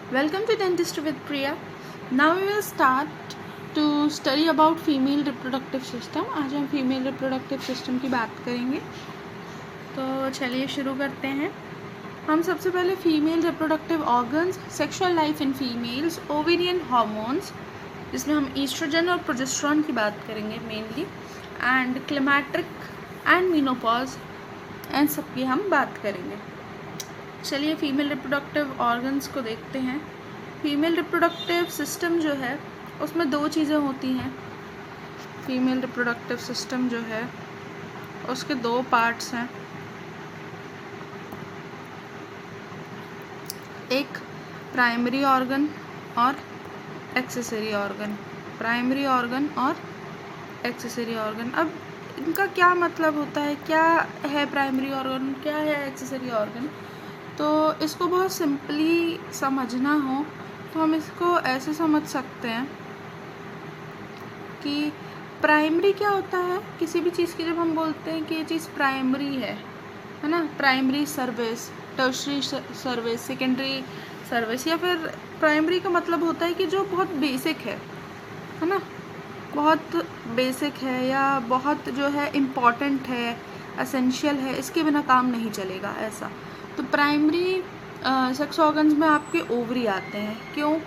Welcome to Dentist with Priya. Now we will start to study about female reproductive system. आज हम female reproductive system की बात करेंगे, तो चलिए शुरू करते हैं। हम सबसे पहले female reproductive organs, sexual life in females, ovarian hormones जिसमें हम ईस्ट्रोजन और प्रोजेस्टेरोन की बात करेंगे mainly, and climacteric and menopause and सबकी हम बात करेंगे। चलिए फीमेल रिप्रोडक्टिव ऑर्गन्स को देखते हैं। फीमेल रिप्रोडक्टिव सिस्टम जो है उसमें दो चीज़ें होती हैं। फीमेल रिप्रोडक्टिव सिस्टम जो है उसके दो पार्ट्स हैं, एक प्राइमरी ऑर्गन और एक्सेसरी ऑर्गन। प्राइमरी ऑर्गन और एक्सेसरी ऑर्गन, अब इनका क्या मतलब होता है, क्या है प्राइमरी ऑर्गन, क्या है एक्सेसरी ऑर्गन। तो इसको बहुत सिंपली समझना हो तो हम इसको ऐसे समझ सकते हैं कि प्राइमरी क्या होता है किसी भी चीज़ की। जब हम बोलते हैं कि ये चीज़ प्राइमरी है ना, primary service, tertiary service, secondary service, या फिर प्राइमरी का मतलब होता है कि जो बहुत बेसिक है ना, बहुत बेसिक है या बहुत जो है इम्पॉर्टेंट है, एसेंशियल है, इसके बिना काम नहीं चलेगा ऐसा। तो प्राइमरी सेक्स ऑर्गन्स में आपके ओवरी आते हैं। क्यों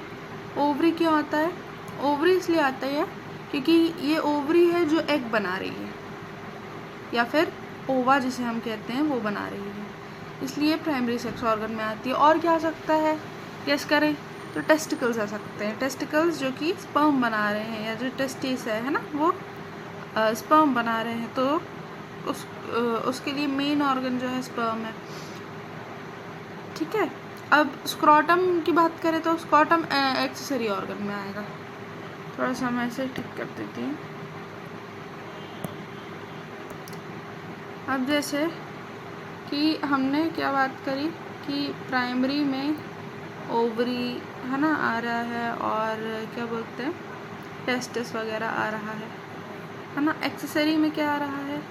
ओवरी क्यों आता है? ओवरी इसलिए आता है क्योंकि ये ओवरी है जो एग बना रही है, या फिर ओवा जिसे हम कहते हैं वो बना रही है, इसलिए प्राइमरी सेक्स ऑर्गन में आती है। और क्या आ सकता है, गेस करें तो टेस्टिकल्स आ सकते हैं। टेस्टिकल्स जो कि स्पर्म बना रहे हैं, या जो टेस्टिस है ना, वो स्पर्म बना रहे हैं, तो उसके लिए मेन ऑर्गन जो है स्पर्म है। ठीक है, अब स्क्रॉटम की बात करें तो स्क्रॉटम एक्सेसरी ऑर्गन में आएगा। थोड़ा सा मैं इसे ठीक कर देती हूँ। अब जैसे कि हमने क्या बात करी कि प्राइमरी में ओवरी है ना आ रहा है, और क्या बोलते हैं टेस्टिस वगैरह आ रहा है ना। एक्सेसरी में क्या आ रहा है,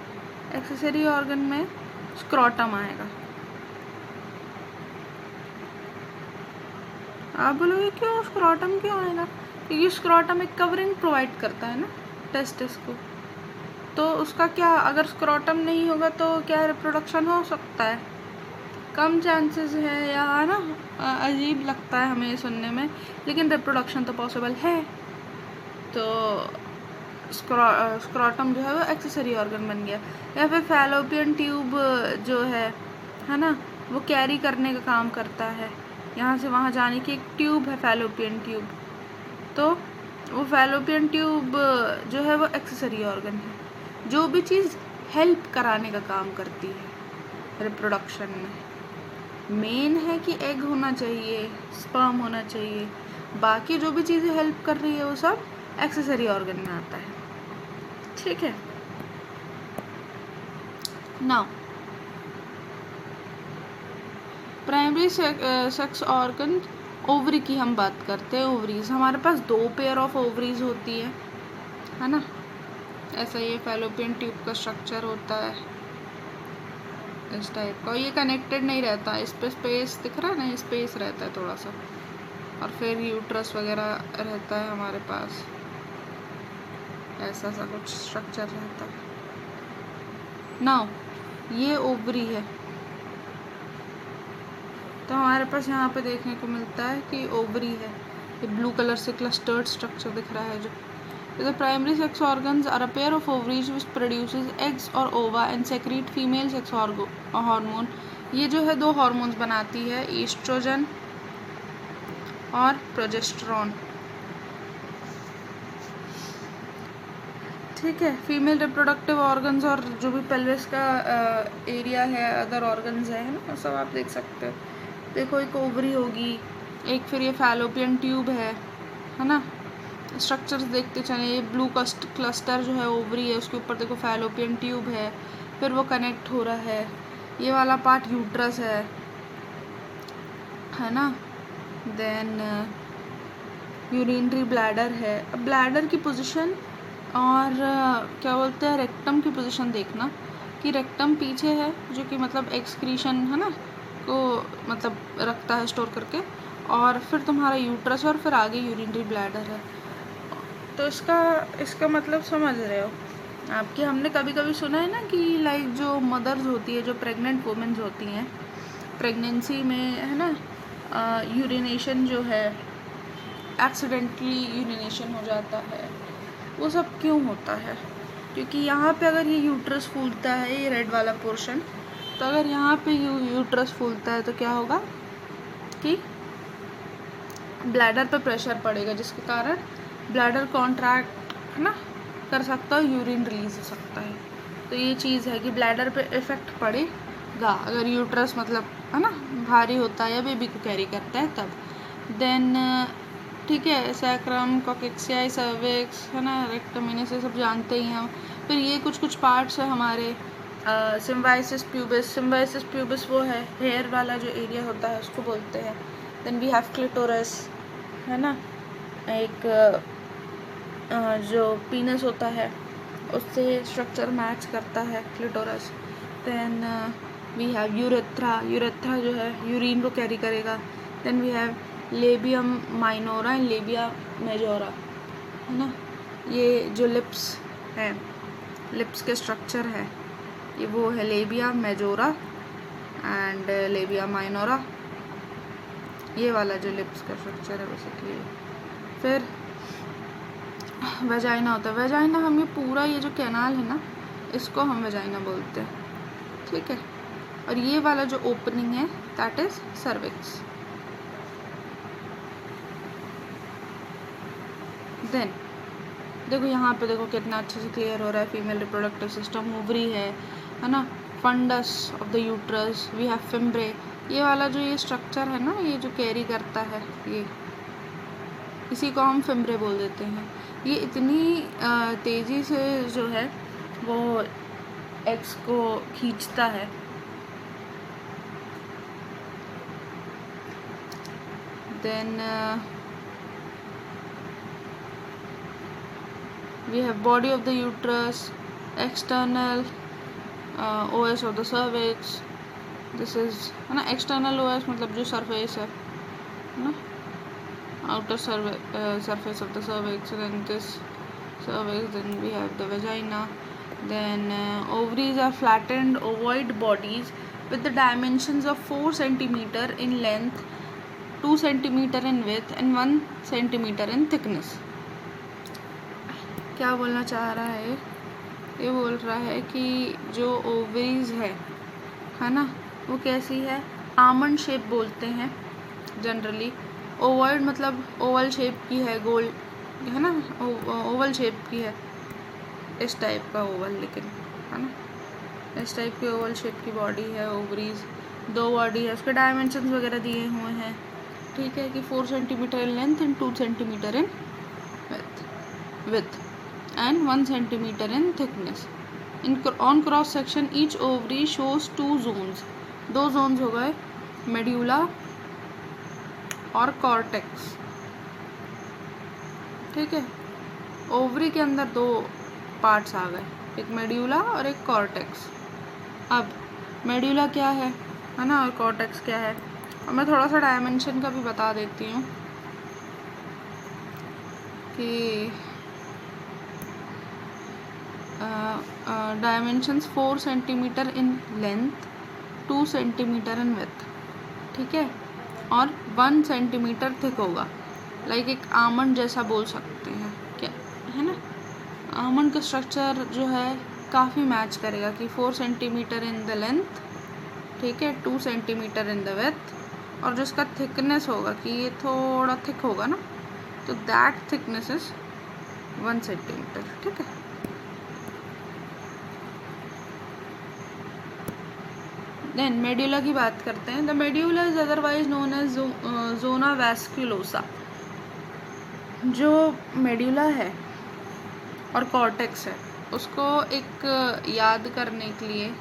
एक्सेसरी ऑर्गन में स्क्रॉटम आएगा। आप बोलोगे क्यों स्क्रॉटम क्यों आएगा? क्योंकि स्क्रॉटम एक कवरिंग प्रोवाइड करता है ना टेस्टिस को। तो उसका क्या, अगर स्क्रॉटम नहीं होगा तो क्या रिप्रोडक्शन हो सकता है? कम चांसेस है, या ना अजीब लगता है हमें सुनने में, लेकिन रिप्रोडक्शन तो पॉसिबल है। तो स्क्रॉटम जो है वो एक्सेसरी ऑर्गन बन गया। या फिर फैलोपियन ट्यूब जो है ना, वो कैरी करने का काम करता है, यहाँ से वहाँ जाने की एक ट्यूब है फैलोपियन ट्यूब। तो वो फैलोपियन ट्यूब जो है वो एक्सेसरी ऑर्गन है, जो भी चीज़ हेल्प कराने का काम करती है रिप्रोडक्शन में। मेन है कि एग होना चाहिए, स्पर्म होना चाहिए, बाकी जो भी चीज़ें हेल्प कर रही है वो सब एक्सेसरी ऑर्गन में आता है। ठीक है, now primary sex organ ovary की हम बात करते हैं। ओवरीज, हमारे पास दो पेयर ऑफ ओवरीज होती है ना। ऐसा ये फैलोपियन ट्यूब का स्ट्रक्चर होता है इस टाइप का। ये कनेक्टेड नहीं रहता, इस पे स्पेस दिख रहा है ना, स्पेस रहता है थोड़ा सा, और फिर यूट्रस वगैरह रहता है हमारे पास, ऐसा सा कुछ स्ट्रक्चर रहता है। नाउ ये ओवरी है, तो हमारे पास यहाँ पे देखने को मिलता है कि ओवरी है। ये ब्लू कलर से क्लस्टर्ड स्ट्रक्चर दिख रहा है जो। The primary sex organs are a pair of ovaries which produces eggs or ova and secrete female sex hormone. ये जो है दो हार्मोन्स बनाती है, ईस्ट्रोजन और प्रोजेस्टेरोन। ठीक है, फीमेल रिप्रोडक्टिव ऑर्गन्स और जो भी पेल्विस का एरिया है, अदर ऑर्गन्स है ना, सब आप देख सकते हो। देखो एक ओवरी होगी, एक फिर ये फैलोपियन ट्यूब है ना। स्ट्रक्चर्स देखते चले, ये ब्लू क्लस्टर जो है ओवरी है, उसके ऊपर देखो फैलोपियन ट्यूब है, फिर वो कनेक्ट हो रहा है। ये वाला पार्ट यूट्रस है ना। देन यूरिनरी ब्लैडर है। अब ब्लैडर की पोजीशन और क्या बोलते हैं रेक्टम की पोजीशन देखना, कि रेक्टम पीछे है जो कि मतलब एक्सक्रीशन है ना को मतलब रखता है स्टोर करके, और फिर तुम्हारा यूट्रस और फिर आगे यूरिनरी ब्लैडर है। तो इसका मतलब समझ रहे हो आपके। हमने कभी कभी सुना है ना कि लाइक जो मदर्स होती है, जो प्रेग्नेंट वुमेन्स होती हैं, प्रेगनेंसी में है ना, यूरिनेशन जो है, एक्सीडेंटली यूरिनेशन हो जाता है। वो सब क्यों होता है? क्योंकि यहाँ पे अगर ये यूट्रस फूलता है, ये रेड वाला पोर्शन, तो अगर यहाँ पे यूट्रस फूलता है तो क्या होगा कि ब्लैडर पे प्रेशर पड़ेगा, जिसके कारण ब्लैडर कॉन्ट्रैक्ट है ना कर सकता है, यूरिन रिलीज हो सकता है। तो ये चीज़ है कि ब्लैडर पे इफ़ेक्ट पड़ेगा अगर यूट्रस मतलब है ना भारी होता है या बेबी को कैरी करता है तब। देन ठीक है, सैक्रम, कॉकेक्सियाई, सर्विक्स है ना, रेक्टम, से सब जानते ही हम। फिर ये कुछ पार्ट्स है हमारे, सिम्बाइसिस प्यूबिस। सिम्बाइसिस प्यूबिस वो है हेयर वाला जो एरिया होता है, उसको बोलते हैं। देन वी हैव क्लिटोरस है ना, एक जो पीनस होता है उससे स्ट्रक्चर मैच करता है clitoris. Then we have urethra. Urethra जो है यूरिन को कैरी करेगा। Then we have labium minora and labia majora है ना, ये जो लिप्स है, लिप्स के स्ट्रक्चर है, ये वो है labia majora and labia minora, ये वाला जो लिप्स का स्ट्रक्चर है बेसिकली। फिर वेजाइना होता है। वेजाइना हम ये पूरा ये जो कैनाल है ना, इसको हम वेजाइना बोलते हैं, ठीक है। और ये वाला जो ओपनिंग है दैट इज सर्विक्स। देन देखो यहाँ पे देखो कितना अच्छे से क्लियर हो रहा है। फीमेल रिप्रोडक्टिव सिस्टम, ओवरी है ना, fundus of the uterus, we have fimbriae. ये वाला जो ये स्ट्रक्चर है ना, ये जो कैरी करता है, ये इसी को हम फिम्ब्रे बोल देते हैं। ये इतनी तेज़ी से जो है वो एग्स को खींचता है। Then we have body of the uterus, external OS of the cervix. this is है ना, external OS मतलब जो surface है ना, outer surface of the cervix, then this cervix, then we have the vagina. Then ovaries are flattened ovoid bodies with the dimensions of 4 centimeter in length, 2 centimeter in width and 1 centimeter in thickness. क्या बोलना चाह रहा है? ये बोल रहा है कि जो ओवरीज है ना, वो कैसी है, आमंड शेप बोलते हैं जनरली। ओवॉइड मतलब ओवल शेप की है, गोल है ना, ओवल शेप की है, इस टाइप का ओवल, लेकिन है ना, इस टाइप की ओवल शेप की बॉडी है ओवरीज। 2 बॉडी है, उसके डायमेंशंस वगैरह दिए हुए हैं, ठीक है, कि 4 centimetre in length and 2 centimetre in width and 1 centimeter in thickness. On cross section each ovary shows 2 zones. 2 zones हो गए, मेड्यूला और कॉर्टेक्स, ठीक है। ओवरी के अंदर 2 पार्ट्स आ गए, एक मेड्यूला और एक कॉर्टेक्स। अब मेड्यूला क्या है ना, और कॉर्टेक्स क्या है, और मैं थोड़ा सा डायमेंशन का भी बता देती हूँ कि dimensions 4 centimetre in length, 2 centimetre in width, ठीक है, और 1 सेंटीमीटर थिक होगा, लाइक एक आमंड जैसा बोल सकते हैं क्या, है ना। आमंड का स्ट्रक्चर जो है काफ़ी मैच करेगा कि 4 सेंटीमीटर इन द लेंथ, ठीक है, 2 सेंटीमीटर इन द विड्थ, और जो इसका थिकनेस होगा कि ये थोड़ा थिक होगा ना, तो दैट थिकनेस इज 1 सेंटीमीटर, ठीक है। देन मेड्यूला की बात करते हैं। The medulla is otherwise known as zona vasculosa. जो मेड्यूला है और कॉर्टेक्स है, उसको एक याद करने के लिए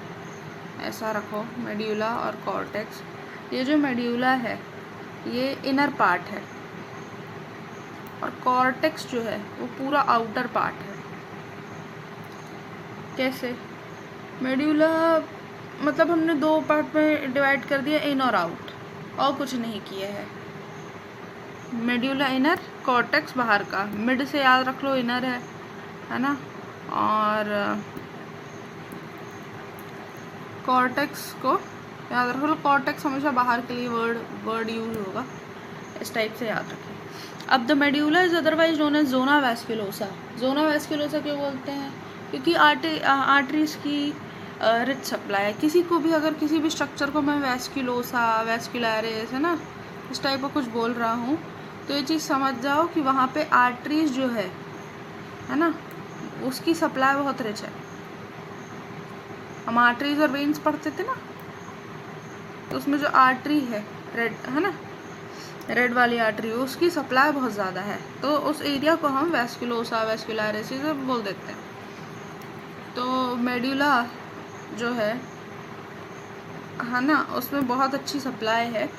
ऐसा रखो, मेड्यूला और कॉर्टेक्स। ये जो मेड्यूला है ये इनर पार्ट है, और कॉर्टेक्स जो है वो पूरा आउटर पार्ट है। कैसे? मेड्यूला मतलब हमने 2 पार्ट में डिवाइड कर दिया, इन और आउट, और कुछ नहीं किया है, मेड्यूला इनर, कॉर्टेक्स बाहर का, मिड से याद रख लो इनर है ना, और कॉर्टेक्स को याद रख लो, कॉर्टेक्स हमेशा बाहर के लिए वर्ड यूज होगा, इस टाइप से याद रखें। अब the medulla is otherwise known as zona vasculosa. Zona vasculosa क्यों बोलते हैं? क्योंकि आर्टरीज की रिच सप्लाई है। किसी को भी अगर किसी भी स्ट्रक्चर को मैं वैस्कुलोसा, वैस्कुलरिस है ना, इस टाइप का कुछ बोल रहा हूँ, तो ये चीज़ समझ जाओ कि वहाँ पे आर्टरीज जो है ना, उसकी सप्लाई बहुत रिच है। हम आर्टरीज और वेन्स पढ़ते थे ना, तो उसमें जो आर्टरी है रेड है ना, रेड वाली आर्टरी, उसकी सप्लाई बहुत ज़्यादा है, तो उस एरिया को हम वैस्कुलोसा, वैस्कुलरिस बोल देते हैं। तो मेड्यूला जो है ना, उसमें बहुत अच्छी सप्लाई है,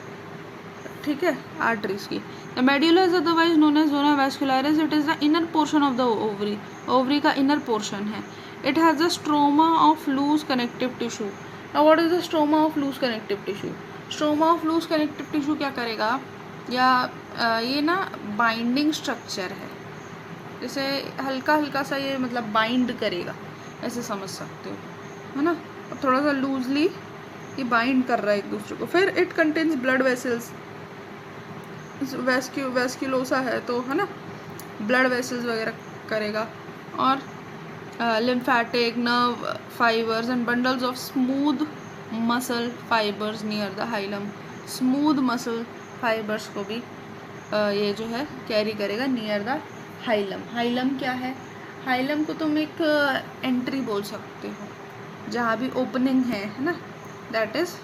ठीक है, आर्टरीज की। The medulla is otherwise known as zona vascularis. It is the inner portion of the ovary. Ovary का इनर पोर्शन है। It has the stroma of loose connective tissue. Now what is the stroma of loose connective tissue? Stroma of loose connective tissue क्या करेगा, या ये ना binding structure है, जैसे हल्का हल्का सा ये मतलब बाइंड करेगा, ऐसे समझ सकते हो, है ना, थोड़ा सा लूजली ये बाइंड कर रहा है एक दूसरे को। फिर it contains blood vessels, vasculosa है तो है ना, ब्लड वेसल्स वगैरह करेगा, और lymphatic nerve fibres and bundles of smooth muscle fibres near the hilum. Smooth muscle fibres को भी ये जो है कैरी करेगा नियर द हाइलम। हाइलम क्या है? हाइलम को तुम एक एंट्री बोल सकते हो, जहाँ भी ओपनिंग है ना, दैट इज़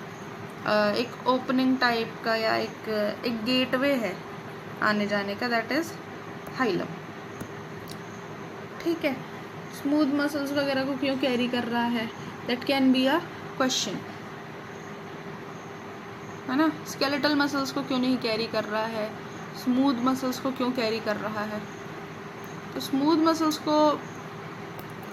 एक ओपनिंग टाइप का, या एक गेटवे है आने जाने का, दैट इज़ हाइलम, ठीक है। स्मूथ मसल्स वगैरह को क्यों कैरी कर रहा है? That can be a question, है ना। स्केलेटल मसल्स को क्यों नहीं कैरी कर रहा है? स्मूथ मसल्स को क्यों कैरी कर रहा है? तो स्मूथ मसल्स को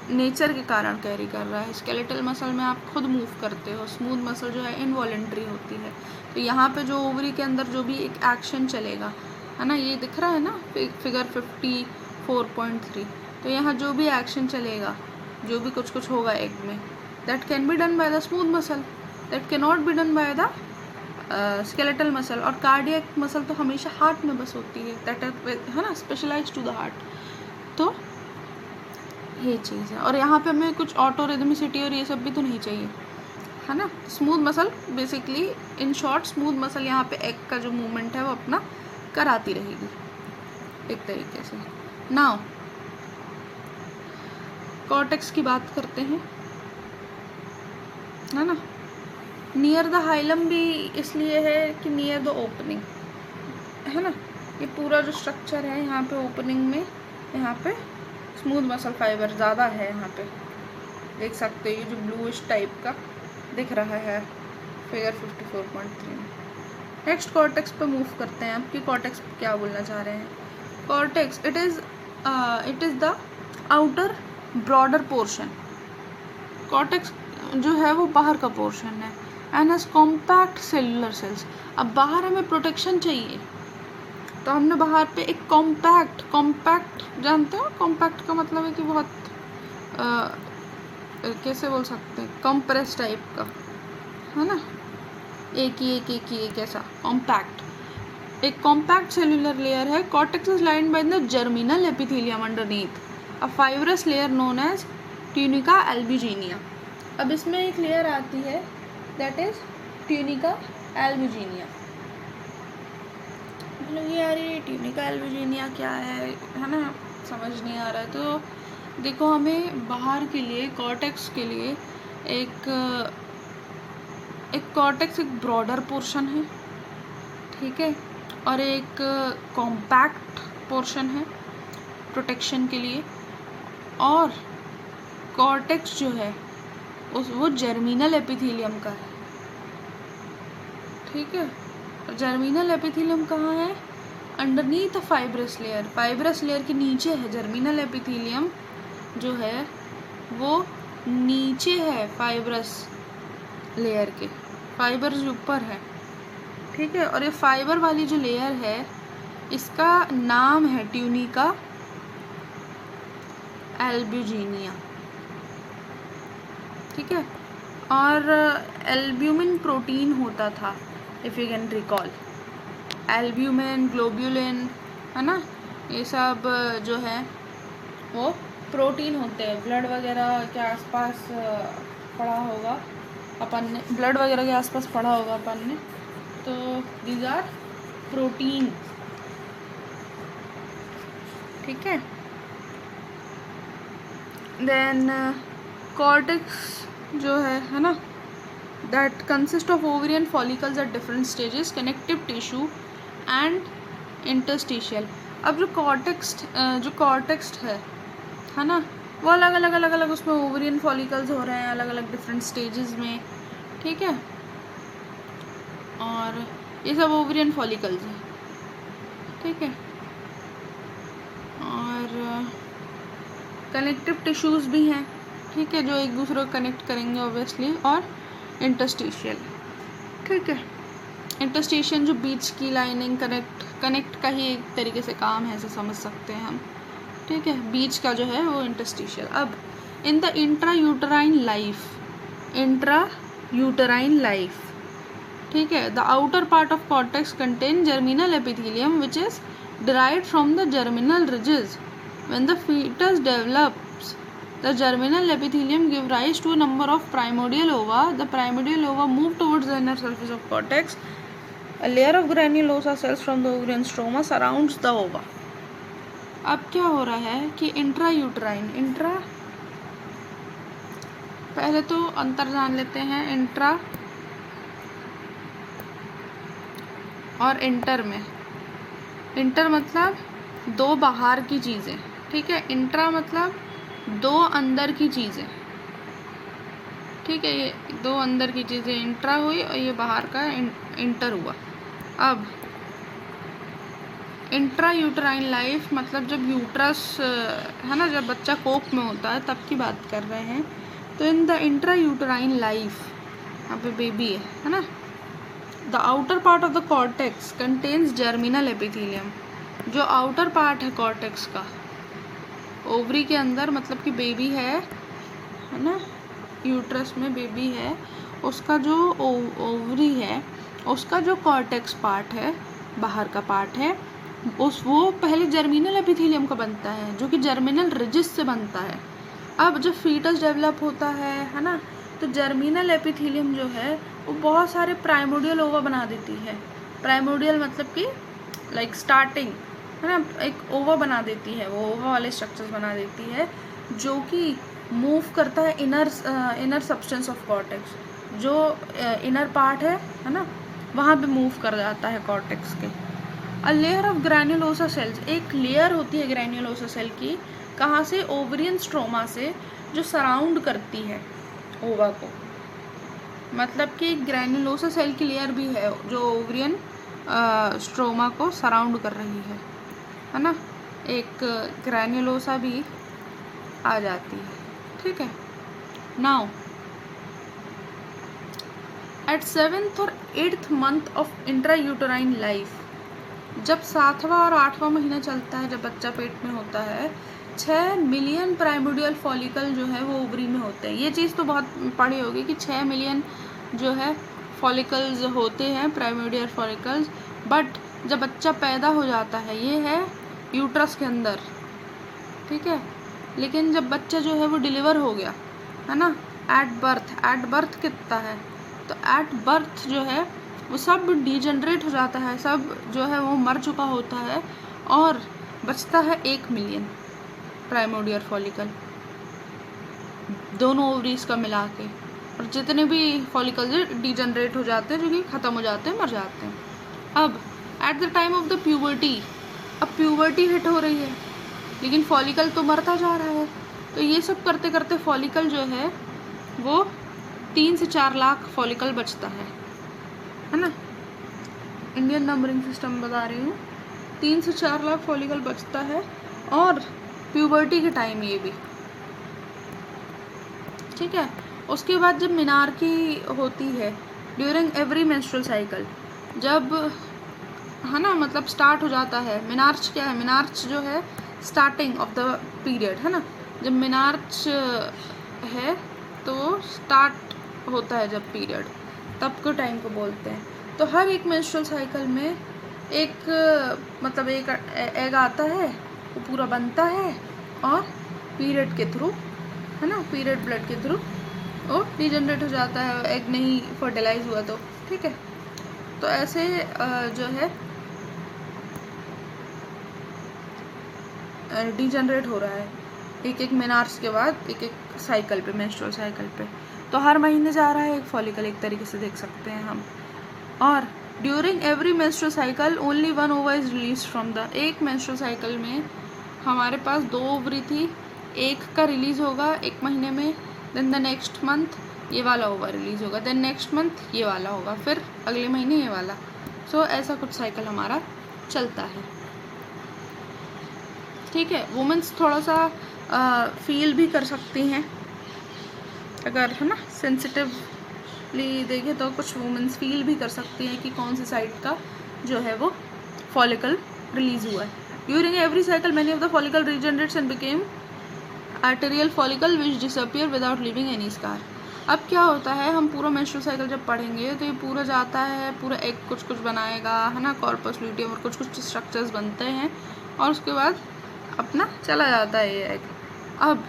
नेचर के कारण कैरी कर रहा है। स्केलेटल मसल में आप खुद मूव करते हो, स्मूथ मसल जो है इनवॉलेंट्री होती है। तो यहाँ पे जो ओवरी के अंदर जो भी एक एक्शन चलेगा, है ना, ये दिख रहा है ना फिगर 54.3, तो यहाँ जो भी एक्शन चलेगा, जो भी कुछ होगा एग में, that can be done by the smooth muscle, that can not be done by the skeletal muscle. और कार्डियक मसल तो हमेशा हार्ट में बस होती है, दैट है ना, स्पेशलाइज टू द हार्ट। तो ये चीज़ है, और यहाँ पे हमें कुछ ऑटो रिदमिसिटी और ये सब भी तो नहीं चाहिए, है ना। Smooth muscle basically, in short, smooth muscle यहाँ पे एग का जो मूवमेंट है वो अपना कराती रहेगी एक तरीके से। नाउ कॉर्टेक्स की बात करते हैं, है ना। नियर द हाइलम भी इसलिए है कि नियर द ओपनिंग, है ना, ये पूरा जो स्ट्रक्चर है यहाँ पे ओपनिंग में, यहाँ पे स्मूथ मसल फाइबर ज़्यादा है, यहाँ पे देख सकते हो, ये जो ब्लूइश टाइप का दिख रहा है फिगर 54.3 में। नेक्स्ट कॉर्टेक्स पे मूव करते हैं। आपकी कॉर्टेक्स क्या बोलना चाह रहे हैं? Cortex it is the outer broader portion. Cortex जो है वो बाहर का पोर्शन है, and has compact cellular cells. अब बाहर हमें प्रोटेक्शन चाहिए, तो हमने बाहर पे एक कॉम्पैक्ट जानते हो, कॉम्पैक्ट का मतलब है कि बहुत कैसे बोल सकते हैं, कंप्रेस टाइप का, है ना, एक ऐसा कॉम्पैक्ट। एक कॉम्पैक्ट सेलुलर लेयर है। Cortex is lined by the germinal epithelium underneath a fibrous layer known as tunica albuginea. अब इसमें एक लेयर आती है, दैट इज ट्यूनिका एल्बुजिनिया। मतलब यार ये ट्यूनिका एल्बुजिनिया क्या है ना, समझ नहीं आ रहा है। तो देखो, हमें बाहर के लिए कॉर्टेक्स के लिए एक कॉर्टेक्स एक ब्रॉडर पोर्शन है, ठीक है, और एक कॉम्पैक्ट पोर्शन है प्रोटेक्शन के लिए, और कॉर्टेक्स जो है वो जर्मिनल एपिथेलियम का है, ठीक है। जर्मिनल एपिथेलियम कहाँ है? Underneath fibrous layer. Fibrous layer के नीचे है जर्मिनल एपिथेलियम, जो है वो नीचे है फाइब्रस लेयर के, फाइबर जो ऊपर है, ठीक है। और ये फाइबर वाली जो लेयर है इसका नाम है ट्यूनिका एल्ब्यूजिनिया, ठीक है। और एल्ब्यूमिन प्रोटीन होता था, if you can recall, albumin, globulin, है ना, ये सब जो है वो प्रोटीन होते हैं। ब्लड वगैरह के आसपास पढ़ा होगा अपन ने, ब्लड वगैरह के आसपास पढ़ा होगा अपन ने, तो दीज आर प्रोटीन, ठीक है। देन कॉर्टेक्स जो है ना, that consist of ovarian follicles at different stages, connective tissue and interstitial. अब जो कॉर्टेक्स है ना, वो अलग अलग उसमें ओवेरियन फॉलिकल्स हो रहे हैं अलग अलग डिफरेंट स्टेजेस में, ठीक है। और ये सब ओवेरियन फॉलिकल्स हैं, ठीक है। और कनेक्टिव टिश्यूज़ भी हैं, ठीक है, जो एक दूसरे को कनेक्ट करेंगे ऑब्वियसली, और इंटरस्टिशियल, ठीक है। इंटरस्टिशियल जो बीच की लाइनिंग कनेक्ट का ही एक तरीके से काम है, ऐसे समझ सकते हैं हम, ठीक है। बीच का जो है वो इंटरस्टिशियल। अब इन द इंट्रायूटराइन लाइफ, ठीक है, the outer part of cortex contain germinal epithelium which is derived from the germinal ridges. When the fetus develops, the germinal epithelium give rise to a number of primordial ova. The primordial ova move towards the inner surface of cortex. A layer of granulosa cells from the ovarian stroma surrounds the ova. अब क्या हो रहा है कि intrauterine, पहले तो अंतर जान लेते हैं इंट्रा और इंटर में। इंटर मतलब दो बाहर की चीज़ें, ठीक है। इंट्रा मतलब दो अंदर की चीज़ें, ठीक है। ये दो अंदर की चीज़ें इंट्रा हुई और ये बाहर का इंटर हुआ। अब इंट्रा यूटराइन लाइफ मतलब जब यूट्रस है ना, जब बच्चा कोख में होता है तब की बात कर रहे हैं। तो in the intra uterine life, यहाँ पे बेबी है ना, the outer part of the cortex contains germinal epithelium. जो आउटर पार्ट है कॉर्टेक्स का, ओवरी के अंदर, मतलब कि बेबी है ना, यूट्रस में बेबी है, उसका जो ओवरी है, उसका जो कॉर्टेक्स पार्ट है, बाहर का पार्ट है, वो पहले जर्मिनल एपिथेलियम का बनता है, जो कि जर्मिनल रिजिस से बनता है। अब जब फीटस डेवलप होता है ना, तो जर्मिनल एपिथेलियम जो है वो बहुत सारे प्राइमोडियल ओवा बना देती है। प्राइमोडियल मतलब कि लाइक स्टार्टिंग, है ना, एक ओवा बना देती है, वो ओवा वाले स्ट्रक्चर्स बना देती है, जो कि मूव करता है इनर सब्सटेंस ऑफ कॉर्टेक्स। जो इनर पार्ट है ना, वहाँ पे मूव कर जाता है कॉर्टेक्स के। A layer of granulosa cells, एक लेयर होती है ग्रैन्युलोसा सेल की, कहाँ से, ओवरियन स्ट्रोमा से, जो सराउंड करती है ओवा को। मतलब कि ग्रैन्युलोसा सेल की लेयर भी है जो ओवरियन स्ट्रोमा को सराउंड कर रही है ना, एक ग्रैन्युलोसा भी आ जाती है, ठीक है। नाउ एट 7th और 8th month of intrauterine life, जब 7वां और 8वां महीना चलता है, जब बच्चा पेट में होता है, 6 मिलियन प्राइमोडियल फॉलिकल जो है वो ओवरी में होते हैं। ये चीज़ तो बहुत पढ़ी होगी कि 6 मिलियन जो है फॉलिकल्स होते हैं, प्राइमोडियल फॉलिकल्स। बट जब बच्चा पैदा हो जाता है, ये है यूट्रस के अंदर, ठीक है। लेकिन जब बच्चा जो है वो डिलीवर हो गया, है ना, एट बर्थ कितना है, तो एट बर्थ जो है वो सब डिजनरेट हो जाता है, सब जो है वो मर चुका होता है, और बचता है 1 मिलियन प्राइमोडियल फॉलिकल, दोनों ओवरीज का मिला के। और जितने भी फॉलिकल्स डिजनरेट हो जाते हैं, जो कि ख़त्म हो जाते हैं, मर जाते हैं। अब at the time of the puberty, अब प्यूबर्टी हिट हो रही है, लेकिन फॉलिकल तो मरता जा रहा है। तो ये सब करते करते फॉलिकल जो है वो 3 से 4 लाख फॉलिकल बचता है ना, इंडियन नंबरिंग सिस्टम बता रही हूँ। 3 से 4 लाख फॉलिकल बचता है, और प्यूबर्टी के टाइम ये भी, ठीक है। उसके बाद जब मिनार्की होती है, ड्यूरिंग एवरी मेंस्ट्रुअल साइकिल, जब है ना, मतलब स्टार्ट हो जाता है। मिनार्च क्या है? मिनार्च जो है स्टार्टिंग ऑफ द पीरियड, है ना। जब मिनार्च है तो स्टार्ट होता है जब पीरियड, तब के टाइम को बोलते हैं। तो हर एक मेंस्ट्रुअल साइकिल में एक मतलब एक एग आता है, वो पूरा बनता है और पीरियड के थ्रू, है ना, पीरियड ब्लड के थ्रू वो डिजनरेट हो जाता है, एग नहीं फर्टिलाइज हुआ तो, ठीक है। तो ऐसे जो है डिजनरेट हो रहा है एक एक मेनार्स के बाद, एक एक साइकिल पे, मेंस्ट्रुअल साइकिल पे। तो हर महीने जा रहा है एक फॉलिकल, एक तरीके से देख सकते हैं हम। और during every menstrual cycle only one ओवा इज रिलीज फ्रॉम द, एक मेंस्ट्रुअल साइकिल में हमारे पास 2 ओवरी थी, एक का रिलीज होगा एक महीने में, देन द नेक्स्ट मंथ ये वाला ओवर रिलीज होगा, देन नेक्स्ट मंथ ये वाला होगा, फिर अगले महीने ये वाला। सो ऐसा कुछ साइकिल हमारा चलता है, ठीक है। वुमेंस थोड़ा सा फील भी कर सकती हैं, अगर, है ना, सेंसिटिवली देखें तो कुछ वुमेंस फील भी कर सकती हैं कि कौन सी साइड का जो है वो फॉलिकल रिलीज हुआ है। During every cycle many of the follicle regenerates and became arterial follicle which disappear without leaving any scar. अब क्या होता है, हम पूरा मेंस्ट्रुअल साइकिल जब पढ़ेंगे तो ये पूरा जाता है, पूरा एक कुछ कुछ बनाएगा, है ना, कॉर्पस ल्यूटियम और कुछ कुछ स्ट्रक्चर्स बनते हैं और उसके बाद अपना चला जाता है ये एग। अब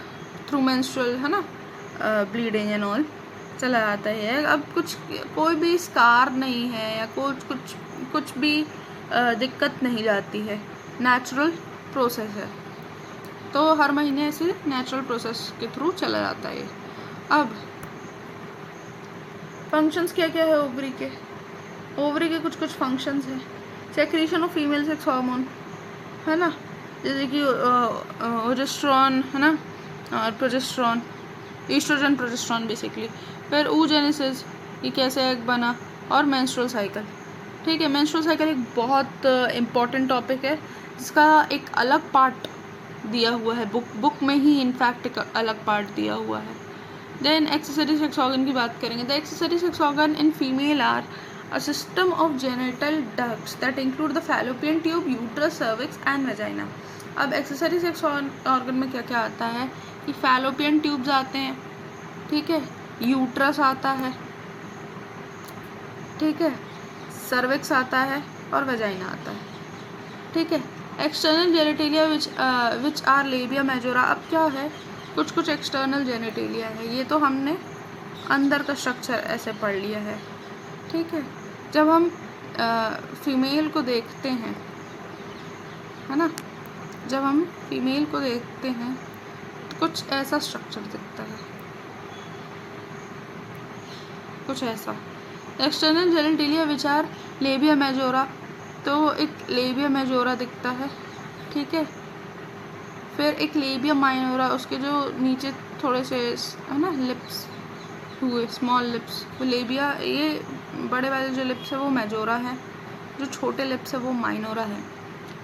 थ्रू मेंस्ट्रुअल, है ना, ब्लीडिंग एंड ऑल चला जाता है। अब कुछ कोई भी स्कार नहीं है या कुछ भी दिक्कत नहीं जाती है, नेचुरल प्रोसेस है। तो हर महीने ऐसे नेचुरल प्रोसेस के थ्रू चला जाता है। अब फंक्शंस क्या क्या है ओवरी के? ओवरी के कुछ कुछ फंक्शंस हैं। Secretion of female sex hormone, है ना, जैसे कि ओजेस्ट्रॉन, है ना, और प्रोजेस्ट्रॉन, ईस्ट्रोजन प्रोजेस्ट्रॉन बेसिकली। फिर oogenesis, ये कैसे एग बना, और मेंस्ट्रुअल साइकिल, ठीक है। मेंस्ट्रुअल साइकिल एक बहुत इम्पॉर्टेंट टॉपिक है जिसका एक अलग पार्ट दिया हुआ है, बुक में ही इनफैक्ट एक अलग पार्ट दिया हुआ है। देन एक्सेसरी सेक्स ऑर्गन की बात करेंगे। The accessory sex organ in female are a system of genital ducts that include the fallopian tube, uterus, cervix and vagina। अब एक्सेसरी सेक्स ऑर्गन में क्या क्या आता है कि फैलोपियन ट्यूब्स आते हैं, ठीक है, यूट्रस आता है, ठीक है, सर्विक्स आता है और वेजाइना आता है, ठीक है। External genitalia which are labia majora. अब क्या है, कुछ कुछ एक्सटर्नल जेनिटेलिया है, ये तो हमने अंदर का स्ट्रक्चर ऐसे पढ़ लिया है, ठीक है। जब हम फीमेल को देखते हैं, है ना, जब हम फीमेल को देखते हैं तो कुछ ऐसा स्ट्रक्चर दिखता है, कुछ ऐसा। External genitalia which are labia majora, तो एक लेबिया मेजोरा दिखता है, ठीक है। फिर एक लेबिया माइनोरा, उसके जो नीचे थोड़े से, है ना, लिप्स हुए, स्मॉल लिप्स, वो लेबिया, ये बड़े वाले जो लिप्स है वो मेजोरा है, जो छोटे लिप्स है वो माइनोरा है,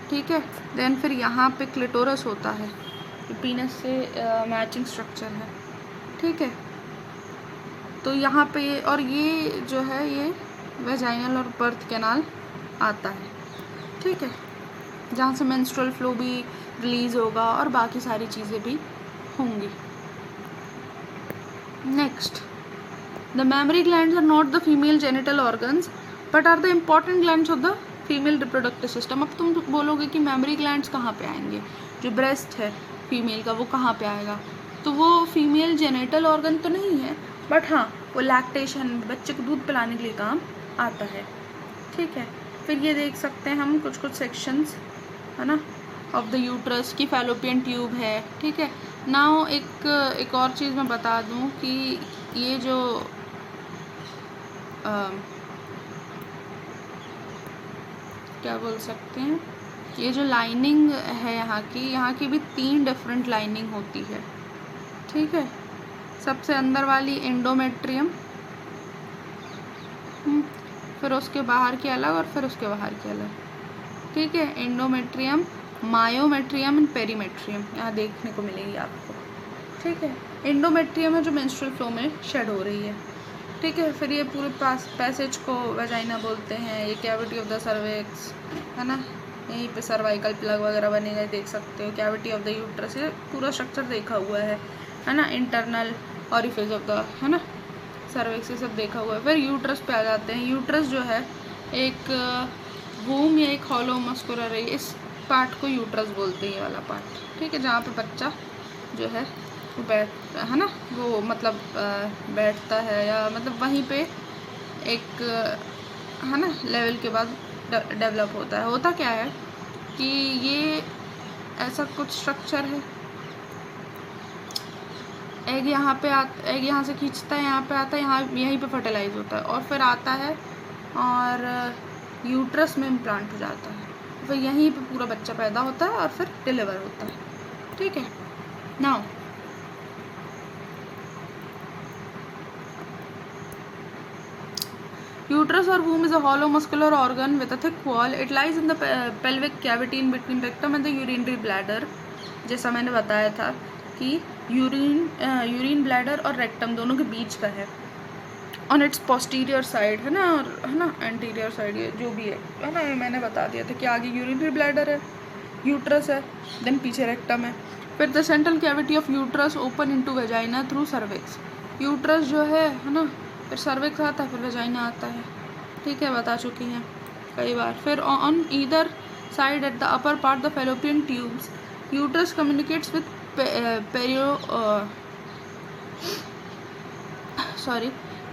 ठीक है। देन फिर यहाँ पे क्लिटोरस होता है, जो पीनस से मैचिंग स्ट्रक्चर है, ठीक है। तो यहाँ पे, और ये जो है ये वेजाइनल और बर्थ कैनाल आता है, ठीक है, जहाँ से मेंस्ट्रुअल फ्लो भी रिलीज होगा और बाकी सारी चीज़ें भी होंगी। Next, the mammary glands are not the female genital organs but are the important glands of the female reproductive system। अब तुम बोलोगे कि मेमरी ग्लैंड्स कहाँ पे आएंगे, जो ब्रेस्ट है फीमेल का वो कहाँ पे आएगा, तो वो फीमेल जेनिटल ऑर्गन तो नहीं है, बट हाँ वो लैक्टेशन, बच्चे को दूध पिलाने के लिए काम आता है, ठीक है। फिर ये देख सकते हैं हम कुछ कुछ सेक्शंस, है ना, ऑफ द यूट्रस की फैलोपियन ट्यूब है, ठीक है। नाउ एक और चीज़ मैं बता दूँ कि ये जो क्या बोल सकते हैं, ये जो लाइनिंग है यहाँ की भी 3 डिफरेंट लाइनिंग होती है, ठीक है। सबसे अंदर वाली एंडोमेट्रियम, फिर उसके बाहर की अलग और फिर उसके बाहर की अलग, ठीक है। एंडोमेट्रियम, मायोमेट्रियम एंड पेरीमेट्रियम यहाँ देखने को मिलेगी आपको, ठीक है। एंडोमेट्रियम है जो मेंस्ट्रुअल फ्लो में शेड हो रही है, ठीक है। फिर ये पूरे पैसेज को वेजाइना बोलते हैं। ये कैविटी ऑफ द सर्विक्स है ना, यहीं पे सर्वाइकल प्लग वगैरह बनेगा, देख सकते हो। कैविटी ऑफ द यूट्रस, ये पूरा स्ट्रक्चर देखा हुआ है ना। इंटरनल ऑरिफिस ऑफ द, है ना, सर्विक्स, ये सब देखा हुआ है। फिर यूट्रस पे आ जाते हैं। यूट्रस जो है एक वूम या एक हॉलो मस्कुलर है, इस पार्ट को यूट्रस बोलते हैं, ये वाला पार्ट, ठीक है, जहाँ पे बच्चा जो है वो है ना, वो मतलब बैठता है, या मतलब वहीं पे एक है ना लेवल के बाद डेवलप होता है। होता क्या है कि ये ऐसा कुछ स्ट्रक्चर है, एग यहाँ पे एग यहाँ से खींचता है, यहाँ पे आता है, यहाँ यहीं पे फर्टिलाइज होता है, और फिर आता है और यूट्रस में इम्प्लांट हो जाता है। फिर यहीं पे पूरा बच्चा पैदा होता है और फिर डिलीवर होता है, ठीक है। Now uterus or womb is a hollow muscular organ with a thick wall. It lies in the pelvic cavity in between rectum and the urinary bladder. जैसा मैंने बताया था कि यूरिन ब्लैडर और रेक्टम दोनों के बीच का है। ऑन इट्स पोस्टीरियर साइड है ना, और है ना एंटीरियर साइड, ये जो भी है ना, मैंने बता दिया था कि आगे यूरिनरी ब्लैडर है, यूट्रस है, देन पीछे रेक्टम है। फिर the central cavity of uterus open into vagina through cervix. Uterus जो है ना, फिर सर्विक्स आता है, फिर वेजाइना आता है, ठीक है, बता चुकी हैं कई बार। फिर on either side at the upper part the fallopian tubes, uterus communicates with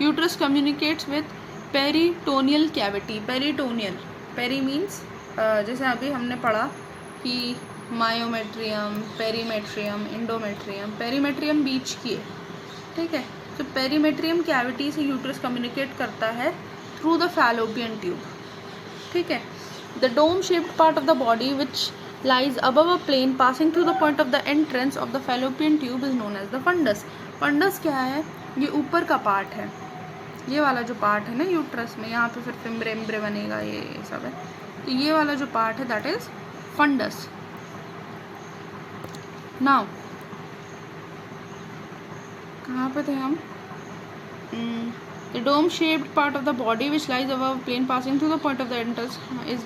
uterus communicates with peritoneal cavity. Peri means जैसे अभी हमने पढ़ा कि मायोमेट्रियम, पेरीमेट्रियम, इंडोमेट्रियम। पेरीमेट्रियम बीच की है, ठीक है। तो पेरीमेट्रियम कैविटी से यूट्रस कम्युनिकेट करता है थ्रू द फैलोपियन ट्यूब, ठीक है। The dome shaped part of the body which lies above a plane passing through the point of the entrance of the fallopian tube is known as the fundus. Fundus क्या है? ये ऊपर का part है, ये वाला जो पार्ट है ना यूट्रस में, यहाँ पे फिर फिम्ब्रे बनेगा, ये सब है। तो ये वाला जो पार्ट है दैट इज फंडस। नाउ कहाँ पे थे हम? The dome shaped part of the body which lies above a plane passing through the point of the entrance is